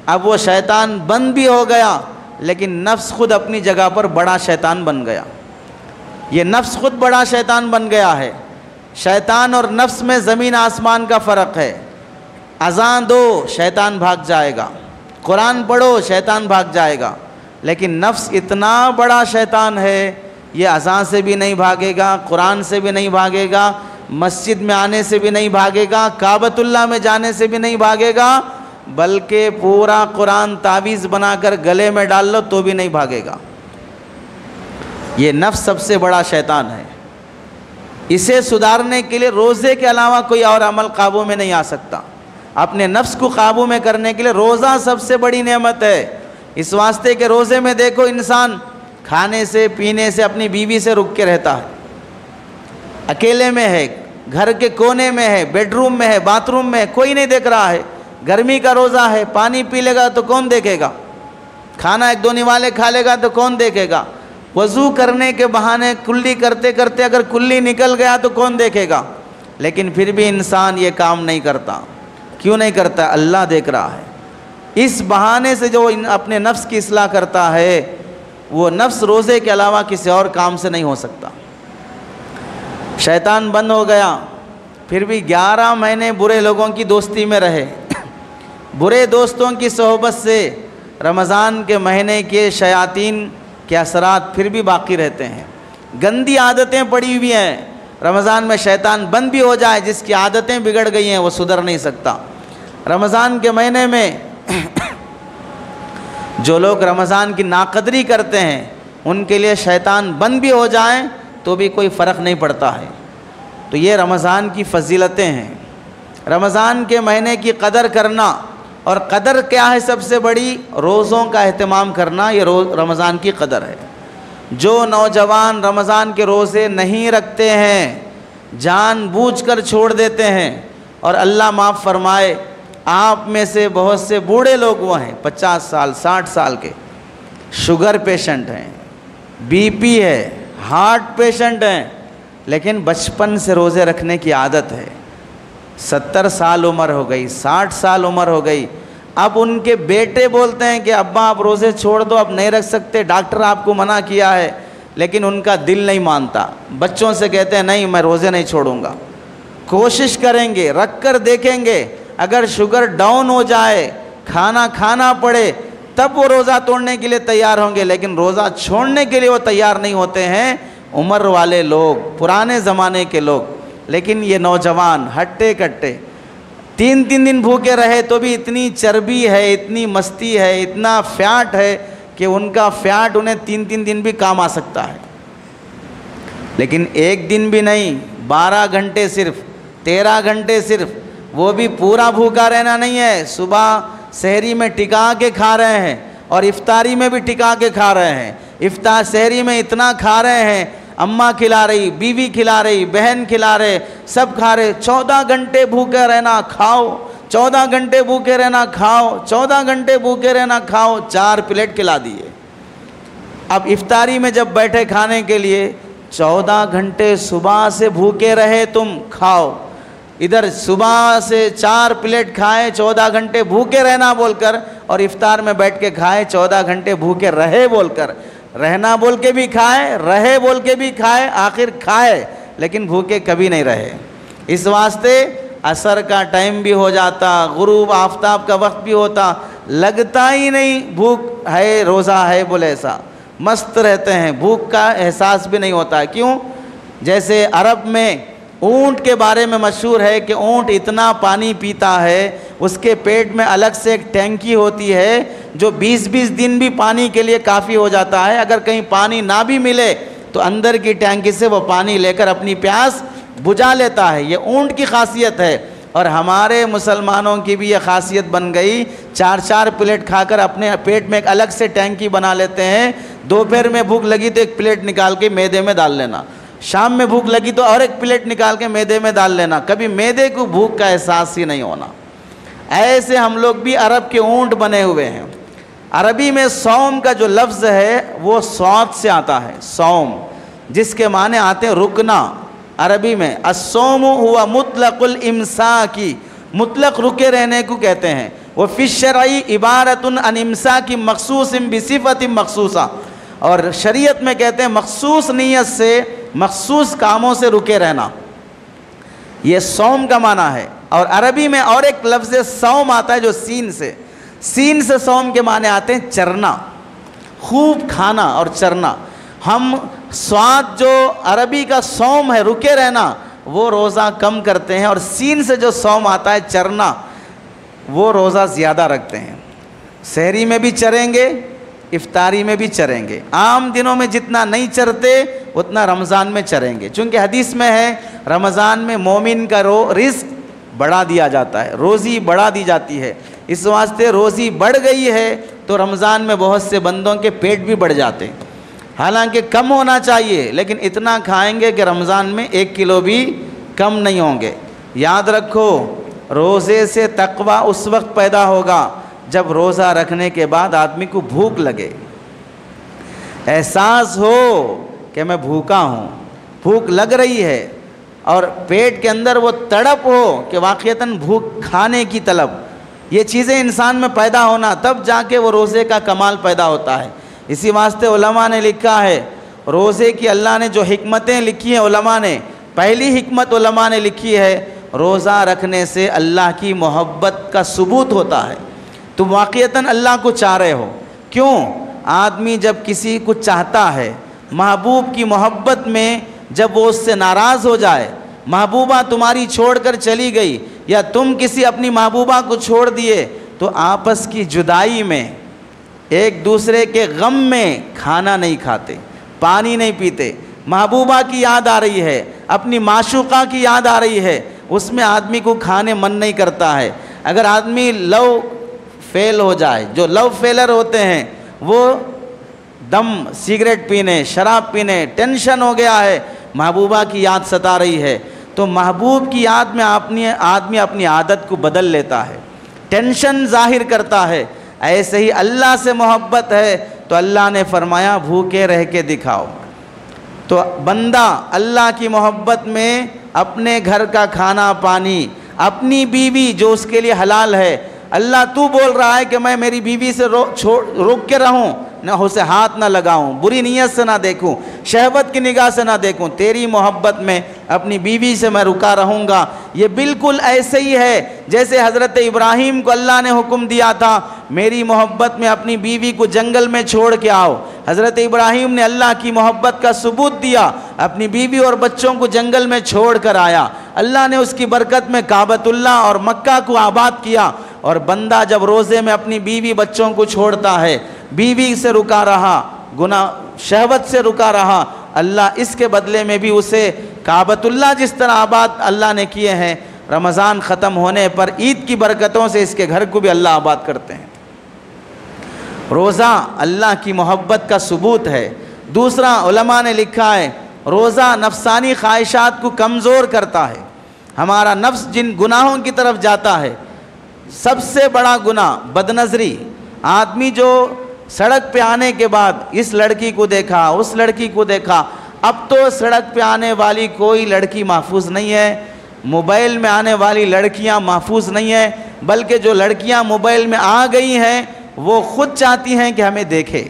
اب وہ شیطان بند بھی ہو گیا، لیکن نفس خود اپنی جگہ پر بڑا شیطان بن گیا۔ یہ نفس خود بڑا شیطان بن گیا ہے۔ شیطان اور نفس میں زمین آسمان کا فرق ہے۔ اذان دو، شیطان بھاگ جائے گا، قرآن پڑھو، شیطان بھاگ جائے گا، لیکن نفس اتنا بڑا شیطان ہے، یہ اذان سے بھی نہیں بھاگے گا، قرآن سے بھی نہیں بھاگے گا، مسجد میں آنے سے بھی نہیں بھاگے گا، کعبۃ اللہ میں جانے سے بھی نہیں بھاگے گا، بلکہ پورا قرآن تعویذ بنا کر گلے میں ڈال لو تو بھی نہیں بھاگے گا۔ یہ نفس سب سے بڑا شیطان ہے۔ اسے سدھارنے کے لیے روزے کے علاوہ کوئی اور عمل قابو میں نہیں آ سکتا۔ اپنے نفس کو قابو میں کرنے کے لیے روزہ سب سے بڑی نعمت ہے۔ اس واسطے کہ روزے میں دیکھو انسان کھانے سے پینے سے اپنی بیوی سے رک کے رہتا ہے، اکیلے میں ہے، گھر کے کونے میں ہے، بیڈ روم میں ہے، باتھ روم میں ہے، کوئی نہیں دیکھ رہا ہے۔ گرمی کا روزہ ہے، پانی پی لے گا تو کون دیکھے گا؟ کھانا ایک دو نوالے کھا لے گا تو کون دیکھے گا؟ وضو کرنے کے بہانے کلی کرتے کرتے اگر کلی نکل گیا تو کون دیکھے گا؟ لیکن پھر بھی انسان یہ کام نہیں کرتا۔ کیوں نہیں کرتا؟ اللہ دیکھ رہا ہے۔ اس بہانے سے جو اپنے نفس کی اصلاح کرتا ہے، وہ نفس روزے کے علاوہ کسی اور کام سے نہیں ہو سکتا۔ شیطان بند ہو گیا، پھر بھی 11 مہینے برے لوگوں کی دوستی میں رہے، برے دوستوں کی صحبت سے رمضان کے مہینے کے شیاطین کے اثرات پھر بھی باقی رہتے ہیں۔ گندی عادتیں پڑی ہوئی ہیں، رمضان میں شیطان بند بھی ہو جائے، جس کی عادتیں بگڑ گئی ہیں وہ سدھر نہیں سکتا۔ رمضان کے مہینے میں جو لوگ رمضان کی ناقدری کرتے ہیں، ان کے لیے شیطان بند بھی ہو جائیں تو بھی کوئی فرق نہیں پڑتا ہے۔ تو یہ رمضان کی فضیلتیں ہیں۔ رمضان کے مہینے کی قدر کرنا، اور قدر کیا ہے سب سے بڑی؟ روزوں کا اہتمام کرنا، یہ رمضان کی قدر ہے۔ جو نوجوان رمضان کے روزے نہیں رکھتے ہیں، جان بوجھ کر چھوڑ دیتے ہیں، اور اللہ معاف فرمائے آپ میں سے بہت سے بوڑھے لوگ وہ ہیں 50 سال 60 سال کے، شوگر پیشنٹ ہیں، بی پی ہے، ہارٹ پیشنٹ ہیں، لیکن بچپن سے روزے رکھنے کی عادت ہے۔ 70 سال عمر ہو گئی، 60 سال عمر ہو گئی، اب ان کے بیٹے بولتے ہیں کہ ابا آپ روزے چھوڑ دو، اب نہیں رکھ سکتے، ڈاکٹر آپ کو منع کیا ہے، لیکن ان کا دل نہیں مانتا۔ بچوں سے کہتے ہیں نہیں میں روزے نہیں چھوڑوں گا، کوشش کریں گے، رکھ کر دیکھیں گے، اگر شوگر ڈاؤن ہو جائے، کھانا کھانا پڑے، تب وہ روزہ توڑنے کے لیے تیار ہوں گے، لیکن روزہ چھوڑنے کے لیے وہ تیار نہیں ہوتے ہیں عمر والے لوگ، پرانے زمانے کے لوگ۔ لیکن یہ نوجوان ہٹے کٹے 3 دن بھوکے رہے تو بھی اتنی چربی ہے، اتنی مستی ہے، اتنا فیٹ ہے کہ ان کا فیٹ انہیں 3 دن بھی کام آ سکتا ہے۔ لیکن ایک دن بھی نہیں، 12 گھنٹے صرف، 13 گھنٹے صرف، وہ بھی پورا بھوکا رہنا نہیں ہے۔ صبح سحری میں ٹکا کے کھا رہے ہیں، اور افطاری میں بھی ٹکا کے کھا رہے ہیں۔ افطار سحری میں اتنا کھا رہے ہیں، اماں کھلا رہی، بیوی کھلا رہی، بہن کھلا رہے، سب کھا رہے۔ 14 گھنٹے بھوکے رہنا، کھاؤ، 14 گھنٹے بھوکے رہنا، کھاؤ، 14 گھنٹے بھوکے رہنا، کھاؤ، 4 پلیٹ کھلا دیے۔ اب افطاری میں جب بیٹھے کھانے کے لیے، 14 گھنٹے صبح سے بھوکے رہے تم، کھاؤ، ادھر صبح سے 4 پلیٹ کھائے، 14 گھنٹے بھوکے رہنا بول کر، اور افطار میں بیٹھ کے کھائے 14 گھنٹے بھوکے رہے بول کر۔ رہنا بول کے بھی کھائے، رہے بول کے بھی کھائے، آخر کھائے لیکن بھوکے کبھی نہیں رہے۔ اس واسطے عصر کا ٹائم بھی ہو جاتا، غروب آفتاب کا وقت بھی ہوتا، لگتا ہی نہیں بھوک ہے، روزہ ہے بولے، ایسا مست رہتے ہیں، بھوک کا احساس بھی نہیں ہوتا ہے۔ کیوں؟ جیسے عرب میں اونٹ کے بارے میں مشہور ہے کہ اونٹ اتنا پانی پیتا ہے، اس کے پیٹ میں الگ سے ایک ٹینکی ہوتی ہے جو 20 دن بھی پانی کے لیے کافی ہو جاتا ہے۔ اگر کہیں پانی نہ بھی ملے تو اندر کی ٹینکی سے وہ پانی لے کر اپنی پیاس بجھا لیتا ہے۔ یہ اونٹ کی خاصیت ہے، اور ہمارے مسلمانوں کی بھی یہ خاصیت بن گئی، 4 پلیٹ کھا کر اپنے پیٹ میں ایک الگ سے ٹینکی بنا لیتے ہیں۔ دوپہر میں بھوک لگی تو ایک پلیٹ نکال کے معدے میں ڈال لینا، شام میں بھوک لگی تو اور ایک پلیٹ نکال کے معدے میں ڈال لینا، کبھی معدے کو بھوک کا احساس ہی نہیں ہونا۔ ایسے ہم لوگ بھی عرب کے اونٹ بنے ہوئے ہیں۔ عربی میں صوم کا جو لفظ ہے وہ صوت سے آتا ہے، صوم، جس کے معنی آتے ہیں رکنا۔ عربی میں الصوم ہوا مطلق الامساک، مطلق رکے رہنے کو کہتے ہیں۔ وہ فی الشرع عبارۃ عن امساک مخصوص بصفت مخصوصہ، اور شریعت میں کہتے ہیں مخصوص نیت سے مخصوص کاموں سے رکے رہنا، یہ صوم کا معنی ہے۔ اور عربی میں اور ایک لفظ صوم آتا ہے جو سین سے صوم کے معنی آتے ہیں چرنا، خوب کھانا اور چرنا۔ ہم سواد جو عربی کا صوم ہے رکے رہنا، وہ روزہ کم کرتے ہیں، اور سین سے جو صوم آتا ہے چرنا، وہ روزہ زیادہ رکھتے ہیں۔ سحری میں بھی چریں گے، افطاری میں بھی چریں گے۔ عام دنوں میں جتنا نہیں چرتے اتنا رمضان میں چریں گے، چونکہ حدیث میں ہے رمضان میں مومن کا رزق بڑھا دیا جاتا ہے، روزی بڑھا دی جاتی ہے۔ اس واسطے روزی بڑھ گئی ہے تو رمضان میں بہت سے بندوں کے پیٹ بھی بڑھ جاتے ہیں، حالانکہ کم ہونا چاہیے، لیکن اتنا کھائیں گے کہ رمضان میں 1 کلو بھی کم نہیں ہوں گے۔ یاد رکھو، روزے سے تقوی اس وقت پیدا ہوگا جب روزہ رکھنے کے بعد آدمی کو بھوک لگے، احساس ہو کہ میں بھوکا ہوں، بھوک لگ رہی ہے، اور پیٹ کے اندر وہ تڑپ ہو کہ واقعتاً بھوک کھانے کی طلب، یہ چیزیں انسان میں پیدا ہونا، تب جا کے وہ روزے کا کمال پیدا ہوتا ہے۔ اسی واسطے علماء نے لکھا ہے، روزے کی اللہ نے جو حکمتیں لکھی ہیں علماء نے، پہلی حکمت علماء نے لکھی ہے روزہ رکھنے سے اللہ کی محبت کا ثبوت ہوتا ہے۔ تم واقعتاً اللہ کو چاہ رہے ہو۔ کیوں؟ آدمی جب کسی کو چاہتا ہے، محبوب کی محبت میں جب وہ اس سے ناراض ہو جائے، محبوبہ تمہاری چھوڑ کر چلی گئی یا تم کسی اپنی محبوبہ کو چھوڑ دیے، تو آپس کی جدائی میں، ایک دوسرے کے غم میں کھانا نہیں کھاتے، پانی نہیں پیتے۔ محبوبہ کی یاد آ رہی ہے، اپنی معشوقہ کی یاد آ رہی ہے، اس میں آدمی کو کھانے من نہیں کرتا ہے۔ اگر آدمی لو فیل ہو جائے، جو لو فیلر ہوتے ہیں وہ دم سگریٹ پینے، شراب پینے، ٹینشن ہو گیا ہے، محبوبہ کی یاد ستا رہی ہے، تو محبوب کی یاد میں آدمی اپنی عادت کو بدل لیتا ہے، ٹینشن ظاہر کرتا ہے۔ ایسے ہی اللہ سے محبت ہے تو اللہ نے فرمایا بھوکے رہ کے دکھاؤ۔ تو بندہ اللہ کی محبت میں اپنے گھر کا کھانا پانی، اپنی بیوی جو اس کے لیے حلال ہے، اللہ تو بول رہا ہے کہ میں میری بیوی سے روک کے رہوں، نہ اسے ہاتھ نہ لگاؤں، بری نیت سے نہ دیکھوں، شہوت کی نگاہ سے نہ دیکھوں، تیری محبت میں اپنی بیوی سے میں رکا رہوں گا۔ یہ بالکل ایسے ہی ہے جیسے حضرت ابراہیم کو اللہ نے حکم دیا تھا میری محبت میں اپنی بیوی کو جنگل میں چھوڑ کے آؤ۔ حضرت ابراہیم نے اللہ کی محبت کا ثبوت دیا، اپنی بیوی اور بچوں کو جنگل میں چھوڑ کر آیا، اللہ نے اس کی برکت میں کعبۃ اللہ اور مکہ کو آباد کیا۔ اور بندہ جب روزے میں اپنی بیوی بچوں کو چھوڑتا ہے، بیوی سے رکا رہا، گناہ شہوت سے رکا رہا، اللہ اس کے بدلے میں بھی اسے کعبۃ اللہ جس طرح آباد اللہ نے کیے ہیں، رمضان ختم ہونے پر عید کی برکتوں سے اس کے گھر کو بھی اللہ آباد کرتے ہیں۔ روزہ اللہ کی محبت کا ثبوت ہے۔ دوسرا علماء نے لکھا ہے روزہ نفسانی خواہشات کو کمزور کرتا ہے۔ ہمارا نفس جن گناہوں کی طرف جاتا ہے، سب سے بڑا گناہ بدنظری، آدمی جو سڑک پہ آنے کے بعد اس لڑکی کو دیکھا، اس لڑکی کو دیکھا، اب تو سڑک پہ آنے والی کوئی لڑکی محفوظ نہیں ہے، موبائل میں آنے والی لڑکیاں محفوظ نہیں ہیں، بلکہ جو لڑکیاں موبائل میں آ گئی ہیں وہ خود چاہتی ہیں کہ ہمیں دیکھے،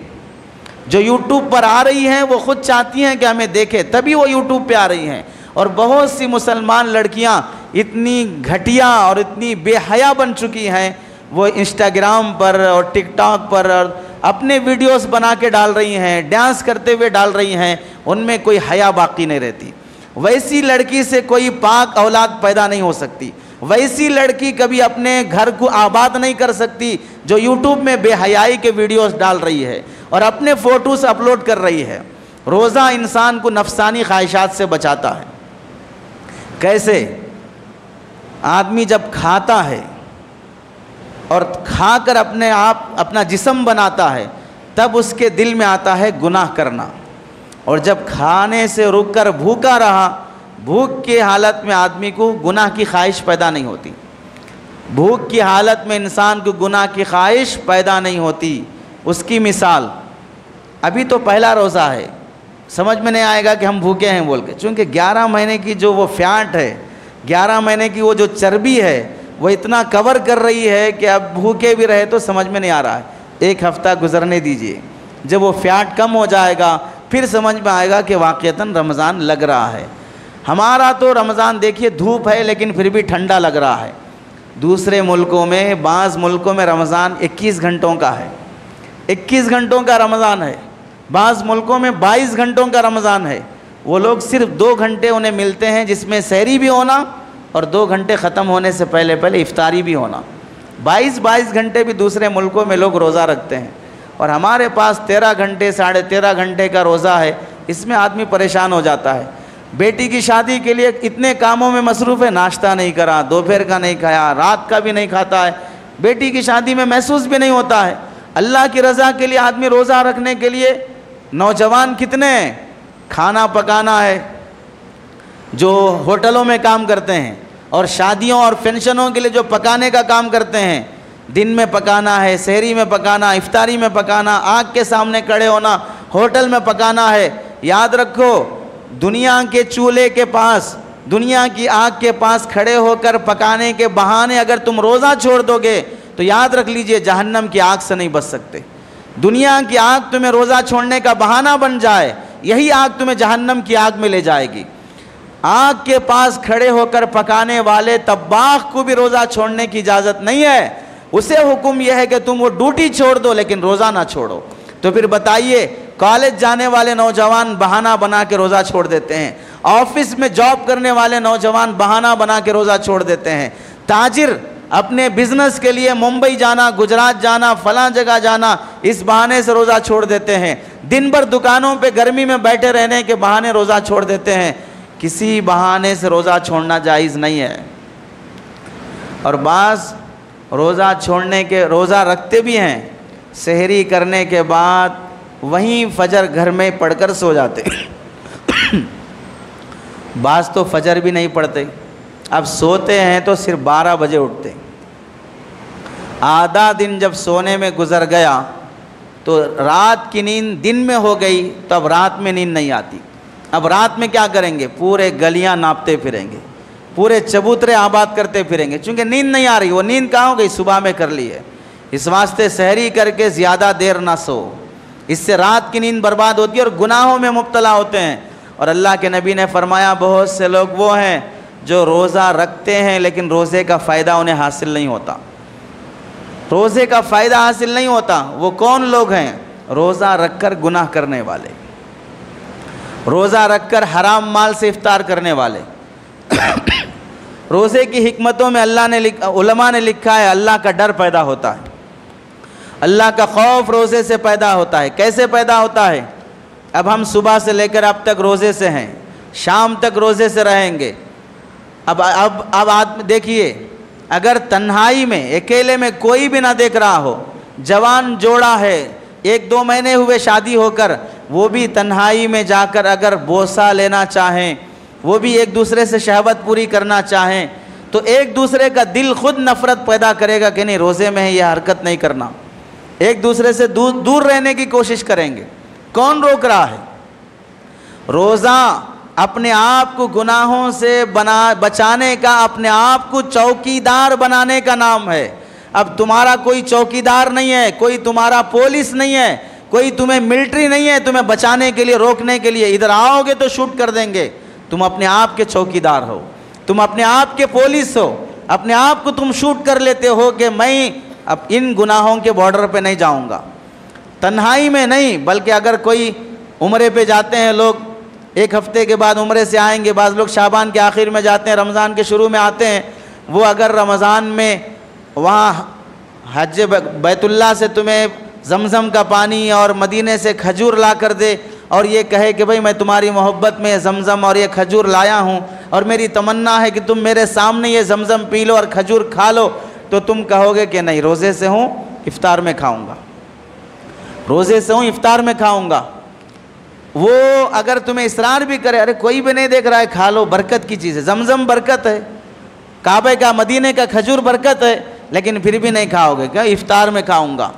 جو یوٹیوب پر آ رہی ہیں وہ خود چاہتی ہیں کہ ہمیں دیکھے، تبھی وہ یوٹیوب پہ آ رہی ہیں۔ اور بہت سی مسلمان لڑکیاں اتنی گھٹیا اور اتنی بے حیا بن چکی ہیں، وہ انسٹاگرام پر اور ٹک ٹاک پر اور اپنے ویڈیوز بنا کے ڈال رہی ہیں، ڈانس کرتے ہوئے ڈال رہی ہیں، ان میں کوئی حیا باقی نہیں رہتی۔ ویسی لڑکی سے کوئی پاک اولاد پیدا نہیں ہو سکتی، ویسی لڑکی کبھی اپنے گھر کو آباد نہیں کر سکتی جو یوٹیوب میں بے حیائی کے ویڈیوز ڈال رہی ہے اور اپنے فوٹوز اپلوڈ کر رہی ہے۔ روزہ انسان کو نفسانی خواہشات سے بچاتا ہے۔ کیسے؟ آدمی جب کھاتا ہے اور کھا کر اپنا جسم بناتا ہے، تب اس کے دل میں آتا ہے گناہ کرنا، اور جب کھانے سے رک کر بھوکا رہا، بھوک کی حالت میں آدمی کو گناہ کی خواہش پیدا نہیں ہوتی۔ بھوک کی حالت میں انسان کو گناہ کی خواہش پیدا نہیں ہوتی۔ اس کی مثال، ابھی تو پہلا روزہ ہے، سمجھ میں نہیں آئے گا کہ ہم بھوکے ہیں بول کے، چونکہ 11 مہینے کی جو وہ فیٹ ہے، 11 مہینے کی وہ جو چربی ہے، وہ اتنا کور کر رہی ہے کہ اب بھوکے بھی رہے تو سمجھ میں نہیں آ رہا ہے۔ 1 ہفتہ گزرنے دیجئے، جب وہ فیٹ کم ہو جائے گا پھر سمجھ میں آئے گا کہ واقعتاً رمضان لگ رہا ہے۔ ہمارا تو رمضان دیکھیے دھوپ ہے لیکن پھر بھی ٹھنڈا لگ رہا ہے۔ دوسرے ملکوں میں، بعض ملکوں میں رمضان 21 گھنٹوں کا ہے، 21 گھنٹوں کا رمضان ہے، بعض ملکوں میں 22 گھنٹوں کا رمضان ہے۔ وہ لوگ صرف 2 گھنٹے انہیں ملتے ہیں جس میں سحری بھی ہونا اور 2 گھنٹے ختم ہونے سے پہلے افطاری بھی ہونا۔ 22 گھنٹے بھی دوسرے ملکوں میں لوگ روزہ رکھتے ہیں، اور ہمارے پاس 13 گھنٹے 13.5 گھنٹے کا روزہ ہے۔ اس میں آدمی پریشان ہو جاتا ہے۔ بیٹی کی شادی کے لیے اتنے کاموں میں مصروف ہے، ناشتہ نہیں کرا، دوپہر کا نہیں کھایا، رات کا بھی نہیں کھاتا ہے، بیٹی کی شادی میں محسوس بھی نہیں ہوتا ہے۔ اللہ کی رضا کے لیے آدمی روزہ رکھنے کے لیے نوجوان کتنے ہیں، کھانا پکانا ہے جو ہوٹلوں میں کام کرتے ہیں، اور شادیوں اور فنکشنوں کے لیے جو پکانے کا کام کرتے ہیں، دن میں پکانا ہے، سحری میں پکانا، افطاری میں پکانا، آگ کے سامنے کھڑے ہونا، ہوٹل میں پکانا ہے۔ یاد رکھو، دنیا کے چولہے کے پاس، دنیا کی آگ کے پاس کھڑے ہو کر پکانے کے بہانے اگر تم روزہ چھوڑ دو گے تو یاد رکھ لیجئے جہنم کی آگ سے نہیں بچ سکتے۔ دنیا کی آگ تمہیں روزہ چھوڑنے کا بہانہ بن جائے، یہی آگ تمہیں جہنم کی آگ میں لے جائے گی۔ آگ کے پاس کھڑے ہو کر پکانے والے طباخ کو بھی روزہ چھوڑنے کی اجازت نہیں ہے، اسے حکم یہ ہے کہ تم وہ ڈیوٹی چھوڑ دو لیکن روزہ نہ چھوڑو۔ تو پھر بتائیے، کالج جانے والے نوجوان بہانہ بنا کے روزہ چھوڑ دیتے ہیں، آفس میں جاب کرنے والے نوجوان بہانہ بنا کے روزہ چھوڑ دیتے ہیں، تاجر اپنے بزنس کے لیے ممبئی جانا، گجرات جانا، فلاں جگہ جانا، اس بہانے سے روزہ چھوڑ دیتے ہیں، دن بھر دکانوں پہ گرمی میں بیٹھے رہنے کے بہانے روزہ چھوڑ دیتے ہیں۔ کسی بہانے سے روزہ چھوڑنا جائز نہیں ہے۔ اور بعض روزہ رکھتے بھی ہیں، سحری کرنے کے بعد وہیں فجر گھر میں پڑھ کر سو جاتے۔ بعض تو فجر بھی نہیں پڑھتے، اب سوتے ہیں تو صرف 12 بجے اٹھتے۔ آدھا دن جب سونے میں گزر گیا تو رات کی نیند دن میں ہو گئی، تو اب رات میں نیند نہیں آتی۔ اب رات میں کیا کریں گے؟ پورے گلیاں ناپتے پھریں گے، پورے چبوترے آباد کرتے پھریں گے، چونکہ نیند نہیں آ رہی۔ وہ نیند کہاں ہو گئی؟ صبح میں کر لی ہے۔ اس واسطے سحری کر کے زیادہ دیر نہ سو، اس سے رات کی نیند برباد ہوتی ہے اور گناہوں میں مبتلا ہوتے ہیں۔ اور اللہ کے نبی نے فرمایا بہت سے لوگ وہ ہیں جو روزہ رکھتے ہیں لیکن روزے کا فائدہ انہیں حاصل نہیں ہوتا، روزے کا فائدہ حاصل نہیں ہوتا۔ وہ کون لوگ ہیں؟ روزہ رکھ کر گناہ کرنے والے، روزہ رکھ کر حرام مال سے افطار کرنے والے۔ روزے کی حکمتوں میں علماء نے لکھا ہے اللہ کا ڈر پیدا ہوتا ہے، اللہ کا خوف روزے سے پیدا ہوتا ہے۔ کیسے پیدا ہوتا ہے؟ اب ہم صبح سے لے کر اب تک روزے سے ہیں، شام تک روزے سے رہیں گے۔ اب آدمی دیکھیے، اگر تنہائی میں اکیلے میں کوئی بھی نہ دیکھ رہا ہو، جوان جوڑا ہے 1-2 مہینے ہوئے شادی ہو کر، وہ بھی تنہائی میں جا کر اگر بوسہ لینا چاہیں، وہ بھی ایک دوسرے سے شہوت پوری کرنا چاہیں، تو ایک دوسرے کا دل خود نفرت پیدا کرے گا کہ نہیں روزے میں ہے یہ حرکت نہیں کرنا، ایک دوسرے سے دور رہنے کی کوشش کریں گے۔ کون روک رہا ہے؟ روزہ اپنے آپ کو گناہوں سے بچانے کا، اپنے آپ کو چوکیدار بنانے کا نام ہے۔ اب تمہارا کوئی چوکیدار نہیں ہے، کوئی تمہارا پولیس نہیں ہے، کوئی تمہیں ملٹری نہیں ہے تمہیں بچانے کے لیے، روکنے کے لیے۔ ادھر آؤ گے تو شوٹ کر دیں گے، تم اپنے آپ کے چوکیدار ہو، تم اپنے آپ کے پولیس ہو، اپنے آپ کو تم شوٹ کر لیتے ہو کہ میں اب ان گناہوں کے بارڈر پہ نہیں جاؤں گا، تنہائی میں نہیں، بلکہ اگر کوئی عمرے پہ جاتے ہیں لوگ، ایک ہفتے کے بعد عمرے سے آئیں گے، بعض لوگ شعبان کے آخر میں جاتے ہیں، رمضان کے شروع میں آتے ہیں، وہ اگر رمضان میں وہاں حج بیت اللہ سے تمہیں زمزم کا پانی اور مدینے سے کھجور لا کر دے اور یہ کہے کہ بھئی میں تمہاری محبت میں زمزم اور یہ کھجور لایا ہوں اور میری تمنا ہے کہ تم میرے سامنے یہ زمزم پی لو اور کھجور کھا لو، تو تم کہو گے کہ نہیں، روزے سے ہوں افطار میں کھاؤں گا، روزے سے ہوں افطار میں کھاؤں گا۔ وہ اگر تمہیں اصرار بھی کرے، ارے کوئی بھی نہیں دیکھ رہا ہے، کھا لو، برکت کی چیز ہے، زمزم برکت ہے، کعبے کا مدینے کا کھجور برکت ہے، لیکن پھر بھی نہیں کھاؤ گے، کہ افطار میں کھاؤں گا۔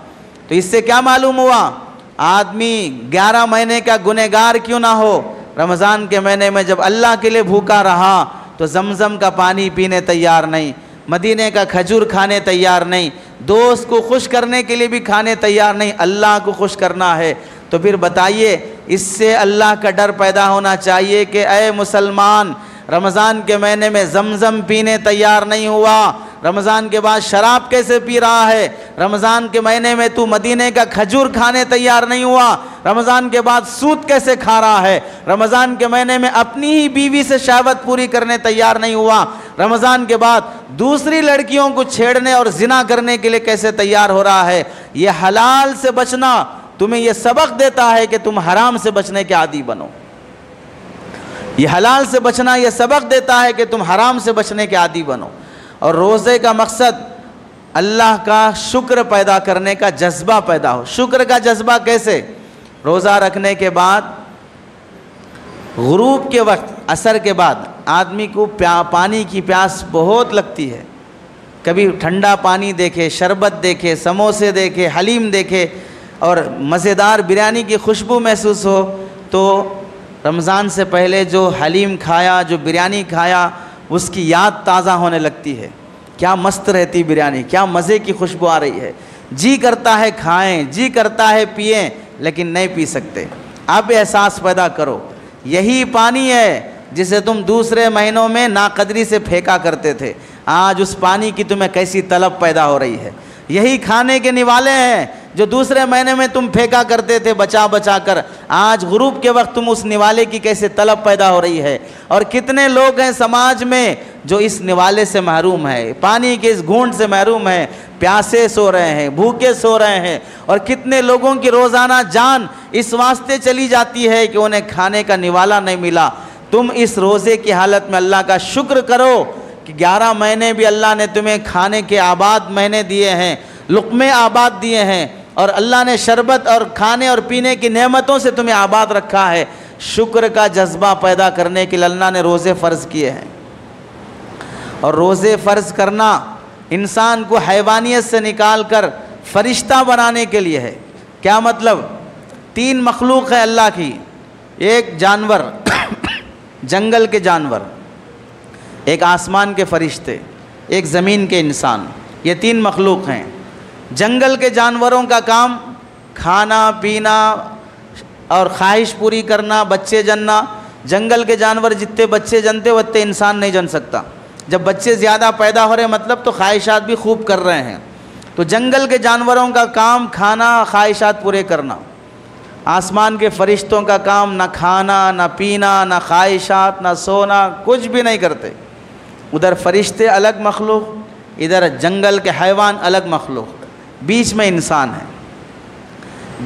تو اس سے کیا معلوم ہوا؟ آدمی 11 مہینے کا گنہگار کیوں نہ ہو، رمضان کے مہینے میں جب اللہ کے لیے بھوکا رہا تو زمزم کا پانی پینے تیار نہیں، مدینے کا کھجور کھانے تیار نہیں، دوست کو خوش کرنے کے لیے بھی کھانے تیار نہیں، اللہ کو خوش کرنا ہے۔ تو پھر بتائیے، اس سے اللہ کا ڈر پیدا ہونا چاہیے کہ اے مسلمان، رمضان کے مہینے میں زمزم پینے تیار نہیں ہوا، رمضان کے بعد شراب کیسے پی رہا ہے، رمضان کے مہینے میں تو مدینے کا کھجور کھانے تیار نہیں ہوا، رمضان کے بعد سود کیسے کھا رہا ہے، رمضان کے مہینے میں اپنی ہی بیوی سے شہوت پوری کرنے تیار نہیں ہوا، رمضان کے بعد دوسری لڑکیوں کو چھیڑنے اور زنا کرنے کے لیے کیسے تیار ہو رہا ہے۔ یہ حلال سے بچنا تمہیں یہ سبق دیتا ہے کہ تم حرام سے بچنے کے عادی بنو، یہ حلال سے بچنا یہ سبق دیتا ہے کہ تم حرام سے بچنے کے عادی بنو۔ اور روزے کا مقصد اللہ کا شکر پیدا کرنے کا جذبہ پیدا ہو۔ شکر کا جذبہ کیسے؟ روزہ رکھنے کے بعد غروب کے وقت، عصر کے بعد آدمی کو پانی کی پیاس بہت لگتی ہے، کبھی ٹھنڈا پانی دیکھے، شربت دیکھے، سموسے دیکھے، حلیم دیکھے اور مزیدار بریانی کی خوشبو محسوس ہو، تو رمضان سے پہلے جو حلیم کھایا، جو بریانی کھایا، اس کی یاد تازہ ہونے لگتی ہے۔ کیا مست رہتی بریانی، کیا مزے کی خوشبو آ رہی ہے، جی کرتا ہے کھائیں، جی کرتا ہے پئیں، لیکن نہیں پی سکتے۔ اب احساس پیدا کرو، یہی پانی ہے جسے تم دوسرے مہینوں میں ناقدری سے پھینکا کرتے تھے، آج اس پانی کی تمہیں کیسی طلب پیدا ہو رہی ہے۔ یہی کھانے کے نوالے ہیں جو دوسرے مہینے میں تم پھینکا کرتے تھے بچا بچا کر، آج غروب کے وقت تم اس نوالے کی کیسے طلب پیدا ہو رہی ہے۔ اور کتنے لوگ ہیں سماج میں جو اس نوالے سے محروم ہے، پانی کے اس گھونٹ سے محروم ہیں، پیاسے سو رہے ہیں، بھوکے سو رہے ہیں، اور کتنے لوگوں کی روزانہ جان اس واسطے چلی جاتی ہے کہ انہیں کھانے کا نوالا نہیں ملا۔ تم اس روزے کی حالت میں اللہ کا شکر کرو کہ 11 مہینے بھی اللہ نے تمہیں کھانے کے آباد مہینے دیے ہیں، لقمے آباد دیے ہیں، اور اللہ نے شربت اور کھانے اور پینے کی نعمتوں سے تمہیں آباد رکھا ہے۔ شکر کا جذبہ پیدا کرنے کے لیے اللہ نے روزے فرض کیے ہیں، اور روزے فرض کرنا انسان کو حیوانیت سے نکال کر فرشتہ بنانے کے لیے ہے۔ کیا مطلب؟ 3 مخلوق ہے اللہ کی، ایک جانور جنگل کے جانور، ایک آسمان کے فرشتے، ایک زمین کے انسان، یہ 3 مخلوق ہیں۔ جنگل کے جانوروں کا کام کھانا پینا اور خواہش پوری کرنا، بچے جننا۔ جنگل کے جانور جتنے بچے جنتے اتنے انسان نہیں جن سکتا۔ جب بچے زیادہ پیدا ہو رہے مطلب تو خواہشات بھی خوب کر رہے ہیں۔ تو جنگل کے جانوروں کا کام کھانا، خواہشات پورے کرنا۔ آسمان کے فرشتوں کا کام نہ کھانا، نہ پینا، نہ خواہشات، نہ سونا، کچھ بھی نہیں کرتے۔ ادھر فرشتے الگ مخلوق، ادھر جنگل کے حیوان الگ مخلوق، بیچ میں انسان ہے۔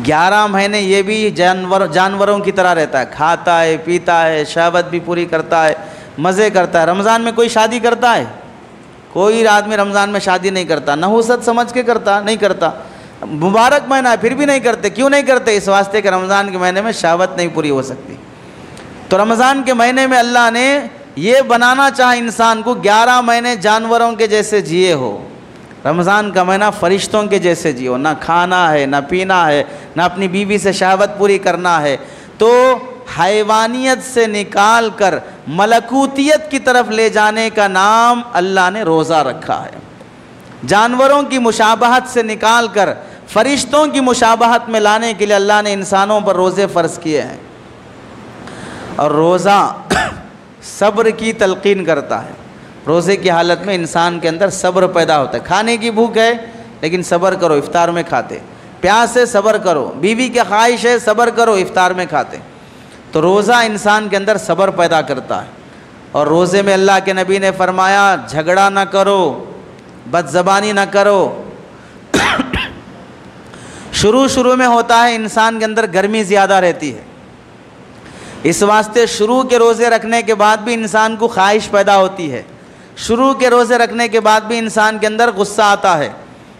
11 مہینے یہ بھی جانوروں کی طرح رہتا ہے، کھاتا ہے، پیتا ہے، شہوت بھی پوری کرتا ہے، مزے کرتا ہے۔ رمضان میں کوئی شادی کرتا ہے؟ کوئی آدمی رمضان میں شادی نہیں کرتا، نحوست سمجھ کے کرتا نہیں کرتا۔ مبارک مہینہ ہے پھر بھی نہیں کرتے۔ کیوں نہیں کرتے؟ اس واسطے کہ رمضان کے مہینے میں شہوت نہیں پوری ہو سکتی۔ تو رمضان کے مہینے میں اللہ نے یہ بنانا چاہا انسان کو 11 مہینے جانوروں کے جیسے جیے ہو، رمضان کا مہینہ فرشتوں کے جیسے جیو، نہ کھانا ہے، نہ پینا ہے، نہ اپنی بیوی سے شہوت پوری کرنا ہے۔ تو حیوانیت سے نکال کر ملکوتیت کی طرف لے جانے کا نام اللہ نے روزہ رکھا ہے۔ جانوروں کی مشابہت سے نکال کر فرشتوں کی مشابہت میں لانے کے لیے اللہ نے انسانوں پر روزے فرض کیے ہیں۔ اور روزہ صبر کی تلقین کرتا ہے۔ روزے کی حالت میں انسان کے اندر صبر پیدا ہوتا ہے۔ کھانے کی بھوک ہے لیکن صبر کرو، افطار میں کھاتے، پیاس ہے صبر کرو، بیوی کی خواہش ہے صبر کرو، افطار میں کھاتے۔ تو روزہ انسان کے اندر صبر پیدا کرتا ہے۔ اور روزے میں اللہ کے نبی نے فرمایا جھگڑا نہ کرو، بد زبانی نہ کرو۔ شروع میں ہوتا ہے انسان کے اندر گرمی زیادہ رہتی ہے، اس واسطے شروع کے روزے رکھنے کے بعد بھی انسان کو خواہش پیدا ہوتی ہے، شروع کے روزے رکھنے کے بعد بھی انسان کے اندر غصہ آتا ہے،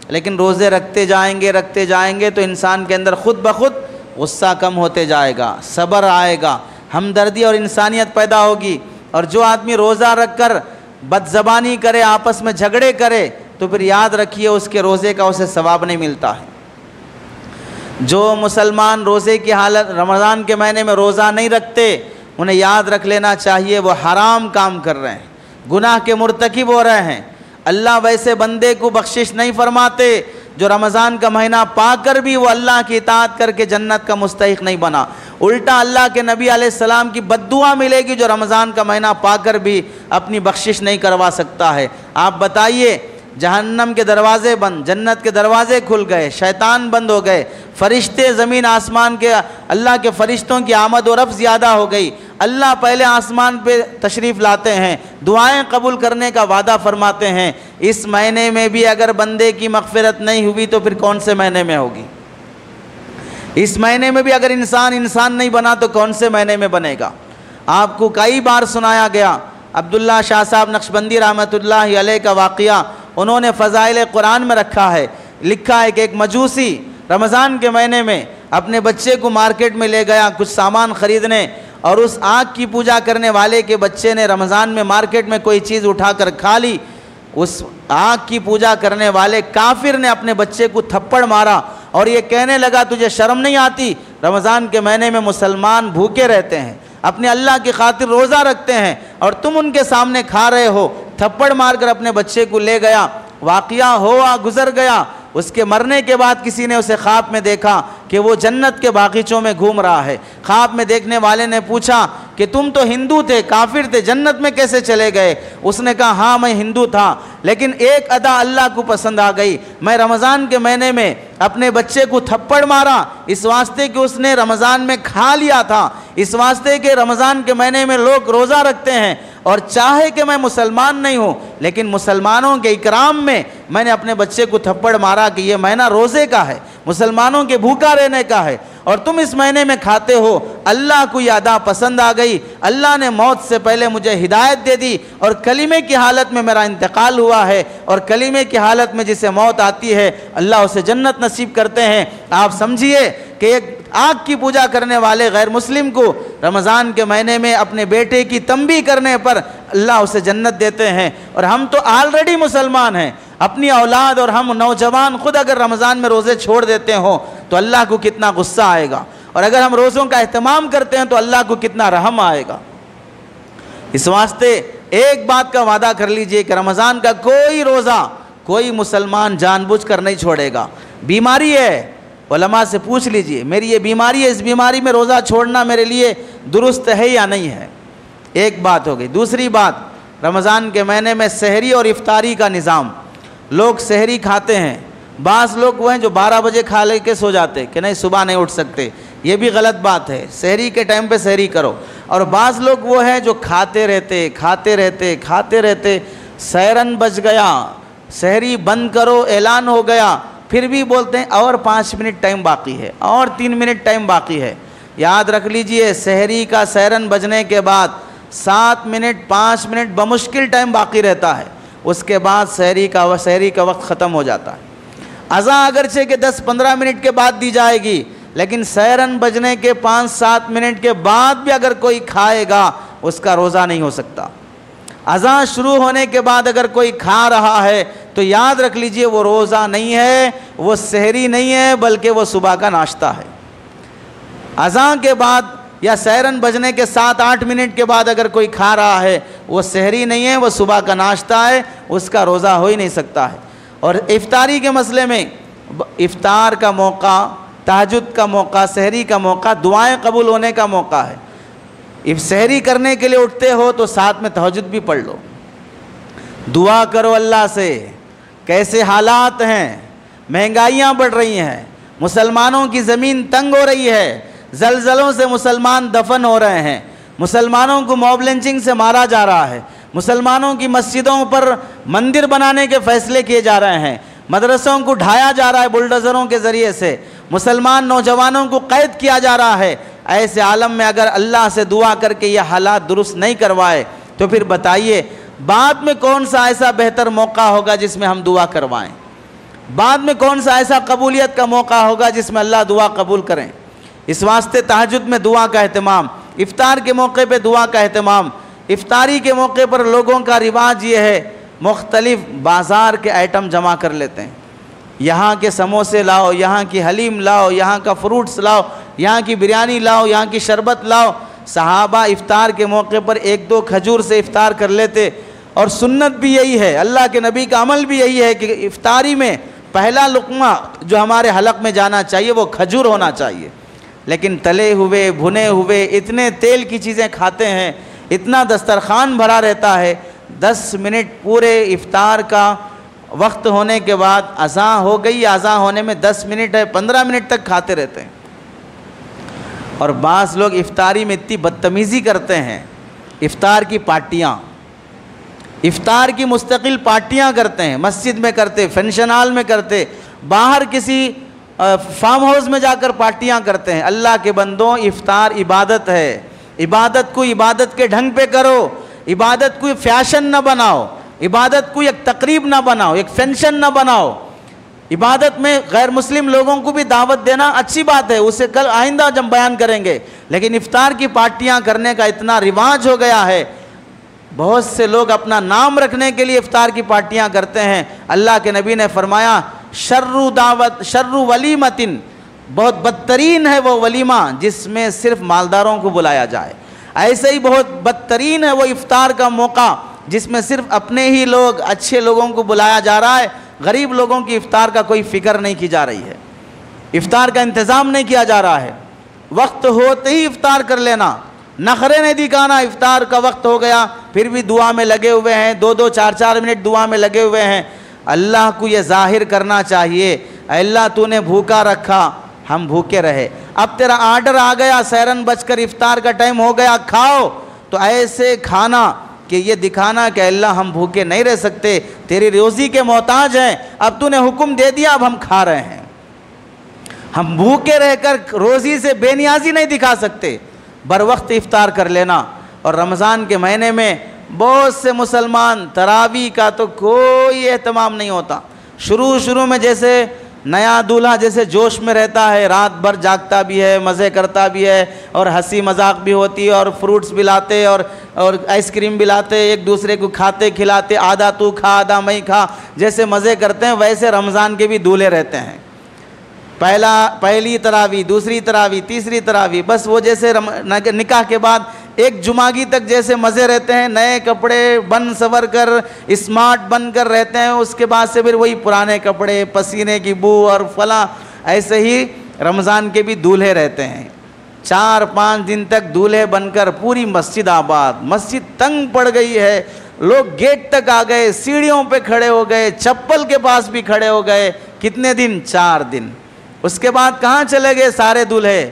لیکن روزے رکھتے جائیں گے تو انسان کے اندر خود بخود غصہ کم ہوتے جائے گا، صبر آئے گا، ہمدردی اور انسانیت پیدا ہوگی۔ اور جو آدمی روزہ رکھ کر بد زبانی کرے، آپس میں جھگڑے کرے، تو پھر یاد رکھیے اس کے روزے کا اسے ثواب نہیں ملتا ہے۔ جو مسلمان روزے کی حالت رمضان کے مہینے میں روزہ نہیں رکھتے، انہیں یاد رکھ لینا چاہیے وہ حرام کام کر رہے ہیں، گناہ کے مرتکب ہو رہے ہیں۔ اللہ ویسے بندے کو بخشش نہیں فرماتے جو رمضان کا مہینہ پا کر بھی وہ اللہ کی اطاعت کر کے جنت کا مستحق نہیں بنا، الٹا اللہ کے نبی علیہ السلام کی بد دعا ملے گی جو رمضان کا مہینہ پا کر بھی اپنی بخشش نہیں کروا سکتا ہے۔ آپ بتائیے، جہنم کے دروازے بند، جنت کے دروازے کھل گئے، شیطان بند ہو گئے، فرشتے زمین آسمان کے اللہ کے فرشتوں کی آمد و رفت زیادہ ہو گئی، اللہ پہلے آسمان پہ تشریف لاتے ہیں، دعائیں قبول کرنے کا وعدہ فرماتے ہیں۔ اس مہینے میں بھی اگر بندے کی مغفرت نہیں ہوئی تو پھر کون سے مہینے میں ہوگی؟ اس مہینے میں بھی اگر انسان نہیں بنا تو کون سے مہینے میں بنے گا؟ آپ کو کئی بار سنایا گیا عبداللہ شاہ صاحب نقشبندی رحمۃ اللہ علیہ کا واقعہ، انہوں نے فضائل قرآن میں رکھا ہے، لکھا ہے کہ ایک مجوسی رمضان کے مہینے میں اپنے بچے کو مارکیٹ میں لے گیا کچھ سامان خریدنے، اور اس آگ کی پوجا کرنے والے کے بچے نے رمضان میں مارکیٹ میں کوئی چیز اٹھا کر کھا لی۔ اس آگ کی پوجا کرنے والے کافر نے اپنے بچے کو تھپڑ مارا اور یہ کہنے لگا تجھے شرم نہیں آتی؟ رمضان کے مہینے میں مسلمان بھوکے رہتے ہیں، اپنے اللہ کی خاطر روزہ رکھتے ہیں، اور تم ان کے سامنے کھا رہے ہو۔ تھپڑ مار کر اپنے بچے کو لے گیا، واقعہ ہوا گزر گیا۔ اس کے مرنے کے بعد کسی نے اسے خواب میں دیکھا کہ وہ جنت کے باغیچوں میں گھوم رہا ہے۔ خواب میں دیکھنے والے نے پوچھا کہ تم تو ہندو تھے، کافر تھے، جنت میں کیسے چلے گئے؟ اس نے کہا ہاں میں ہندو تھا، لیکن ایک ادا اللہ کو پسند آ گئی، میں رمضان کے مہینے میں اپنے بچے کو تھپڑ مارا اس واسطے کہ اس نے رمضان میں کھا لیا تھا، اس واسطے کہ رمضان کے مہینے میں لوگ روزہ رکھتے ہیں، اور چاہے کہ میں مسلمان نہیں ہوں لیکن مسلمانوں کے اکرام میں نے اپنے بچے کو تھپڑ مارا کہ یہ مہینہ روزے کا ہے، مسلمانوں کے بھوکا رہنے کا ہے، اور تم اس مہینے میں کھاتے ہو۔ اللہ کو یہ ادا پسند آ گئی، اللہ نے موت سے پہلے مجھے ہدایت دے دی، اور کلمے کی حالت میں میرا انتقال ہوا ہے، اور کلمے کی حالت میں جسے موت آتی ہے اللہ اسے جنت نصیب کرتے ہیں۔ آپ سمجھیے کہ ایک آگ کی پوجا کرنے والے غیر مسلم کو رمضان کے مہینے میں اپنے بیٹے کی تنبیہ کرنے پر اللہ اسے جنت دیتے ہیں، اور ہم تو آلریڈی مسلمان ہیں، اپنی اولاد اور ہم نوجوان خود اگر رمضان میں روزے چھوڑ دیتے ہوں تو اللہ کو کتنا غصہ آئے گا، اور اگر ہم روزوں کا اہتمام کرتے ہیں تو اللہ کو کتنا رحم آئے گا۔ اس واسطے ایک بات کا وعدہ کر لیجئے کہ رمضان کا کوئی روزہ کوئی مسلمان جان بوجھ کر نہیں چھوڑے گا۔ بیماری ہے، علماء سے پوچھ لیجئے میری یہ بیماری ہے، اس بیماری میں روزہ چھوڑنا میرے لیے درست ہے یا نہیں ہے؟ ایک بات ہو گئی۔ دوسری بات، رمضان کے مہینے میں سحری اور افطاری کا نظام، لوگ سحری کھاتے ہیں، بعض لوگ وہ ہیں جو 12 بجے کھا لے کے سو جاتے کہ نہیں صبح نہیں اٹھ سکتے، یہ بھی غلط بات ہے، سحری کے ٹائم پہ سحری کرو۔ اور بعض لوگ وہ ہیں جو کھاتے رہتے، سحرن بج گیا، سحری بند کرو اعلان ہو گیا، پھر بھی بولتے ہیں اور 5 منٹ ٹائم باقی ہے، اور 3 منٹ ٹائم باقی ہے۔ یاد رکھ لیجئے سحری کا سحرن بجنے کے بعد 7 منٹ 5 منٹ بمشکل ٹائم باقی رہتا ہے، اس کے بعد سحری کا وقت ختم ہو جاتا ہے۔ اذان اگرچہ کہ 10-15 منٹ کے بعد دی جائے گی، لیکن سحرن بجنے کے 5-7 منٹ کے بعد بھی اگر کوئی کھائے گا اس کا روزہ نہیں ہو سکتا۔ اذان شروع ہونے کے بعد اگر کوئی کھا رہا ہے تو یاد رکھ لیجئے وہ روزہ نہیں ہے، وہ سحری نہیں ہے، بلکہ وہ صبح کا ناشتہ ہے۔ اذان کے بعد یا سحرن بجنے کے 7-8 منٹ کے بعد اگر کوئی کھا رہا ہے وہ سحری نہیں ہے، وہ صبح کا ناشتہ ہے، اس کا روزہ ہو ہی نہیں سکتا ہے۔ اور افطاری کے مسئلے میں افطار کا موقع، تہجد کا موقع، سحری کا موقع، دعائیں قبول ہونے کا موقع ہے۔ سحری کرنے کے لیے اٹھتے ہو تو ساتھ میں تہجد بھی پڑھ لو، دعا کرو اللہ سے۔ کیسے حالات ہیں، مہنگائیاں بڑھ رہی ہیں، مسلمانوں کی زمین تنگ ہو رہی ہے، زلزلوں سے مسلمان دفن ہو رہے ہیں، مسلمانوں کو موب لنچنگ سے مارا جا رہا ہے، مسلمانوں کی مسجدوں پر مندر بنانے کے فیصلے کیے جا رہے ہیں، مدرسوں کو ڈھایا جا رہا ہے بلڈوزروں کے ذریعے سے، مسلمان نوجوانوں کو قید کیا جا رہا ہے۔ ایسے عالم میں اگر اللہ سے دعا کر کے یہ حالات درست نہیں کروائے تو پھر بتائیے بعد میں کون سا ایسا بہتر موقع ہوگا جس میں ہم دعا کروائیں؟ بعد میں کون سا ایسا قبولیت کا موقع ہوگا جس میں اللہ دعا قبول کریں؟ اس واسطے تہجد میں دعا کا اہتمام، افطار کے موقع پہ دعا کا اہتمام۔ افطاری کے موقع پر لوگوں کا رواج یہ ہے مختلف بازار کے آئٹم جمع کر لیتے ہیں، یہاں کے سموسے لاؤ، یہاں کی حلیم لاؤ، یہاں کا فروٹس لاؤ، یہاں کی بریانی لاؤ، یہاں کی شربت لاؤ۔ صحابہ افطار کے موقع پر 1-2 کھجور سے افطار کر لیتے، اور سنت بھی یہی ہے، اللہ کے نبی کا عمل بھی یہی ہے کہ افطاری میں پہلا لقمہ جو ہمارے حلق میں جانا چاہیے وہ کھجور ہونا چاہیے۔ لیکن تلے ہوئے بھنے ہوئے اتنے تیل کی چیزیں کھاتے ہیں، اتنا دسترخوان بھرا رہتا ہے، 10 منٹ پورے افطار کا وقت ہونے کے بعد اذان ہو گئی، اذان ہونے میں 10 منٹ ہے، 15 منٹ تک کھاتے رہتے ہیں۔ اور بعض لوگ افطاری میں اتنی بدتمیزی کرتے ہیں، افطار کی پارٹیاں، افطار کی مستقل پارٹیاں کرتے ہیں، مسجد میں کرتے، فنکشن ہال میں کرتے، باہر کسی فارم ہاؤس میں جا کر پارٹیاں کرتے ہیں۔ اللہ کے بندوں، افطار عبادت ہے، عبادت کو عبادت کے ڈھنگ پہ کرو، عبادت کو فیشن نہ بناؤ، عبادت کو ایک تقریب نہ بناؤ، ایک فنکشن نہ بناؤ۔ عبادت میں غیر مسلم لوگوں کو بھی دعوت دینا اچھی بات ہے، اسے کل آئندہ جب بیان کریں گے، لیکن افطار کی پارٹیاں کرنے کا اتنا رواج ہو گیا ہے، بہت سے لوگ اپنا نام رکھنے کے لیے افطار کی پارٹیاں کرتے ہیں۔ اللہ کے نبی نے فرمایا شر ولیمتن، بہت بدترین ہے وہ ولیمہ جس میں صرف مالداروں کو بلایا جائے، ایسے ہی بہت بدترین ہے وہ افطار کا موقع جس میں صرف اپنے ہی لوگ، اچھے لوگوں کو بلایا جا رہا ہے، غریب لوگوں کی افطار کا کوئی فکر نہیں کی جا رہی ہے، افطار کا انتظام نہیں کیا جا رہا ہے۔ وقت ہوتے ہی افطار کر لینا، نخرے نہیں دکھانا، افطار کا وقت ہو گیا پھر بھی دعا میں لگے ہوئے ہیں، 2-2 4-4 منٹ دعا میں لگے ہوئے ہیں۔ اللہ کو یہ ظاہر کرنا چاہیے، اے اللہ تو نے بھوکا رکھا، ہم بھوکے رہے، اب تیرا آرڈر آ گیا، سیرن بج کر افطار کا ٹائم ہو گیا، کھاؤ، تو ایسے کھانا کہ یہ دکھانا کہ اللہ ہم بھوکے نہیں رہ سکتے، تیری روزی کے محتاج ہیں، اب تو نے حکم دے دیا، اب ہم کھا رہے ہیں۔ ہم بھوکے رہ کر روزی سے بے نیازی نہیں دکھا سکتے، بر وقت افطار کر لینا۔ اور رمضان کے مہینے میں بہت سے مسلمان تراویح کا تو کوئی اہتمام نہیں ہوتا، شروع میں جیسے نیا دولہا جیسے جوش میں رہتا ہے، رات بھر جاگتا بھی ہے، مزے کرتا بھی ہے، اور ہنسی مذاق بھی ہوتی ہے، اور فروٹس بھی لاتے اور آئس کریم بھی لاتے، ایک دوسرے کو کھاتے کھلاتے، آدھا تو کھا آدھا میں کھا، جیسے مزے کرتے ہیں ویسے رمضان کے بھی دولہے رہتے ہیں۔ پہلی تراویح، دوسری تراویح، تیسری تراویح، بس وہ جیسے نکاح کے بعد ایک جمعگی تک جیسے مزے رہتے ہیں، نئے کپڑے بن سور کر اسمارٹ بن کر رہتے ہیں، اس کے بعد سے پھر وہی پرانے کپڑے، پسینے کی بو اور فلاں، ایسے ہی رمضان کے بھی دولہے رہتے ہیں۔ 4-5 دن تک دولہے بن کر پوری مسجد آباد، مسجد تنگ پڑ گئی ہے، لوگ گیٹ تک آ گئے، سیڑھیوں پہ کھڑے ہو گئے، چپل کے پاس بھی کھڑے ہو گئے۔ کتنے دن؟ 4 دن۔ اس کے بعد کہاں چلے گئے سارے دولہے؟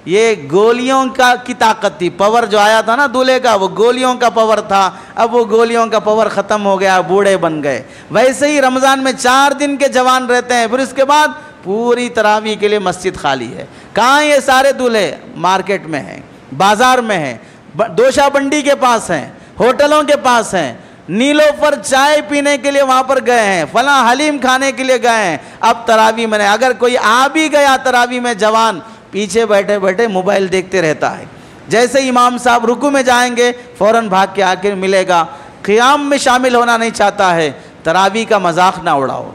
یہ گولیوں کی طاقت تھی، پاور جو آیا تھا نا دولہے کا، وہ گولیوں کا پاور تھا، اب وہ گولیوں کا پاور ختم ہو گیا، بوڑھے بن گئے۔ ویسے ہی رمضان میں 4 دن کے جوان رہتے ہیں، پھر اس کے بعد پوری تراویح کے لیے مسجد خالی ہے۔ کہاں یہ سارے دولہے؟ مارکیٹ میں ہیں، بازار میں ہیں، دوشا بنڈی کے پاس ہیں، ہوٹلوں کے پاس ہیں، نیلوفر چائے پینے کے لیے وہاں پر گئے ہیں، فلاں حلیم کھانے کے لیے گئے ہیں۔ اب تراویح میں اگر کوئی آ بھی گیا تراویح میں جوان، پیچھے بیٹھے بیٹھے موبائل دیکھتے رہتا ہے، جیسے امام صاحب رکوع میں جائیں گے فوراً بھاگ کے آ کے ملے گا، قیام میں شامل ہونا نہیں چاہتا ہے۔ تراویح کا مذاق نہ اڑاؤ،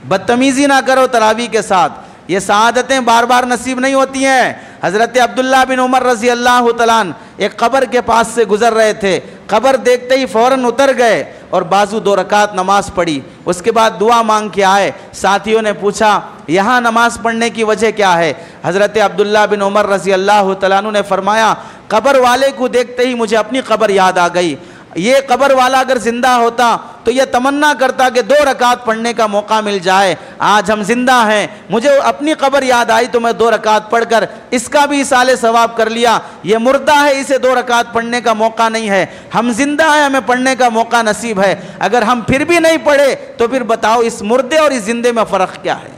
بدتمیزی نہ کرو تراویح کے ساتھ، یہ سعادتیں بار بار نصیب نہیں ہوتی ہیں۔ حضرت عبداللہ بن عمر رضی اللہ تعالیٰ عنہ ایک قبر کے پاس سے گزر رہے تھے، قبر دیکھتے ہی فوراً اتر گئے اور بازو 2 رکعت نماز پڑھی، اس کے بعد دعا مانگ کے آئے۔ ساتھیوں نے پوچھا یہاں نماز پڑھنے کی وجہ کیا ہے؟ حضرت عبداللہ بن عمر رضی اللہ تعالیٰ عنہ نے فرمایا قبر والے کو دیکھتے ہی مجھے اپنی قبر یاد آ گئی. یہ قبر والا اگر زندہ ہوتا تو یہ تمنا کرتا کہ 2 رکعت پڑھنے کا موقع مل جائے. آج ہم زندہ ہیں, مجھے اپنی قبر یاد آئی تو میں 2 رکعت پڑھ کر اس کا بھی ایصال ثواب کر لیا. یہ مردہ ہے, اسے 2 رکعت پڑھنے کا موقع نہیں ہے. ہم زندہ ہیں, ہمیں پڑھنے کا موقع نصیب ہے. اگر ہم پھر بھی نہیں پڑھے تو پھر بتاؤ اس مردے اور اس زندے میں فرق کیا ہے؟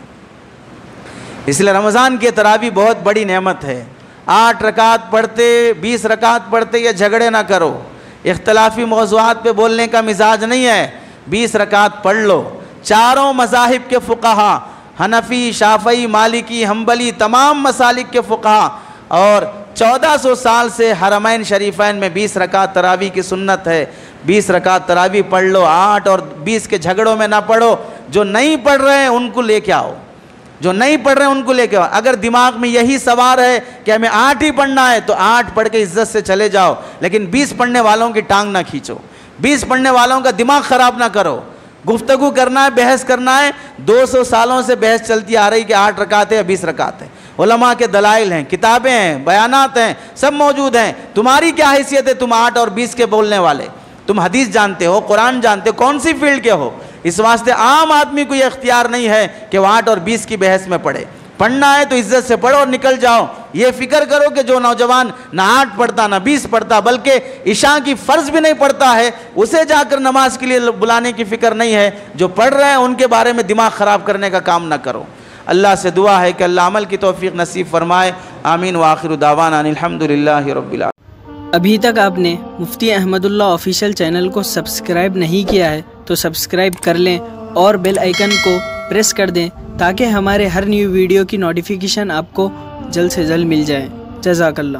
اس لیے رمضان کی تراویح بہت بڑی نعمت ہے. 8 رکعت پڑھتے 20 رکعت پڑھتے یہ جھگڑے نہ کرو. اختلافی موضوعات پہ بولنے کا مزاج نہیں ہے. 20 رکعت پڑھ لو. چاروں مذاہب کے فقہا, حنفی, شافعی, مالکی, حنبلی, تمام مسالک کے فقہا, اور 1400 سال سے حرمین شریفین میں 20 رکعت تراویح کی سنت ہے. 20 رکعت تراویح پڑھ لو. 8 اور 20 کے جھگڑوں میں نہ پڑھو. جو نہیں پڑھ رہے ہیں ان کو لے کے آؤ, جو نہیں پڑھ رہے ہیں ان کو لے کے آؤ. اگر دماغ میں یہی سوار ہے کہ ہمیں 8 ہی پڑھنا ہے تو 8 پڑھ کے عزت سے چلے جاؤ, لیکن 20 پڑھنے والوں کی ٹانگ نہ کھینچو. 20 پڑھنے والوں کا دماغ خراب نہ کرو. گفتگو کرنا ہے, بحث کرنا ہے. 200 سالوں سے بحث چلتی آ رہی کہ 8 رکعت ہے یا 20 رکعت ہے. علماء کے دلائل ہیں, کتابیں ہیں, بیانات ہیں, سب موجود ہیں. تمہاری کیا حیثیت ہے تم 8 اور 20 کے بولنے والے؟ تم حدیث جانتے ہو, قرآن جانتے ہو, کون سی فیلڈ کے ہو؟ اس واسطے عام آدمی کو یہ اختیار نہیں ہے کہ وہ 8 اور 20 کی بحث میں پڑھے. پڑھنا ہے تو عزت سے پڑھو اور نکل جاؤ. یہ فکر کرو کہ جو نوجوان نہ 8 پڑھتا نہ 20 پڑھتا بلکہ عشاء کی فرض بھی نہیں پڑھتا ہے, اسے جا کر نماز کے لیے بلانے کی فکر نہیں ہے. جو پڑھ رہے ہیں ان کے بارے میں دماغ خراب کرنے کا کام نہ کرو. اللہ سے دعا ہے کہ اللہ عمل کی توفیق نصیب فرمائے. آمین. وآخر دعوانا ان الحمدللہ رب العالمین. ابھی تک آپ نے مفتی احمد اللہ آفیشیل چینل کو سبسکرائب نہیں کیا ہے تو سبسکرائب کر لیں اور بیل آئیکن کو پریس کر دیں تاکہ ہمارے ہر نیو ویڈیو کی نوٹیفیکیشن آپ کو جلد سے جلد مل جائے. جزاک اللہ.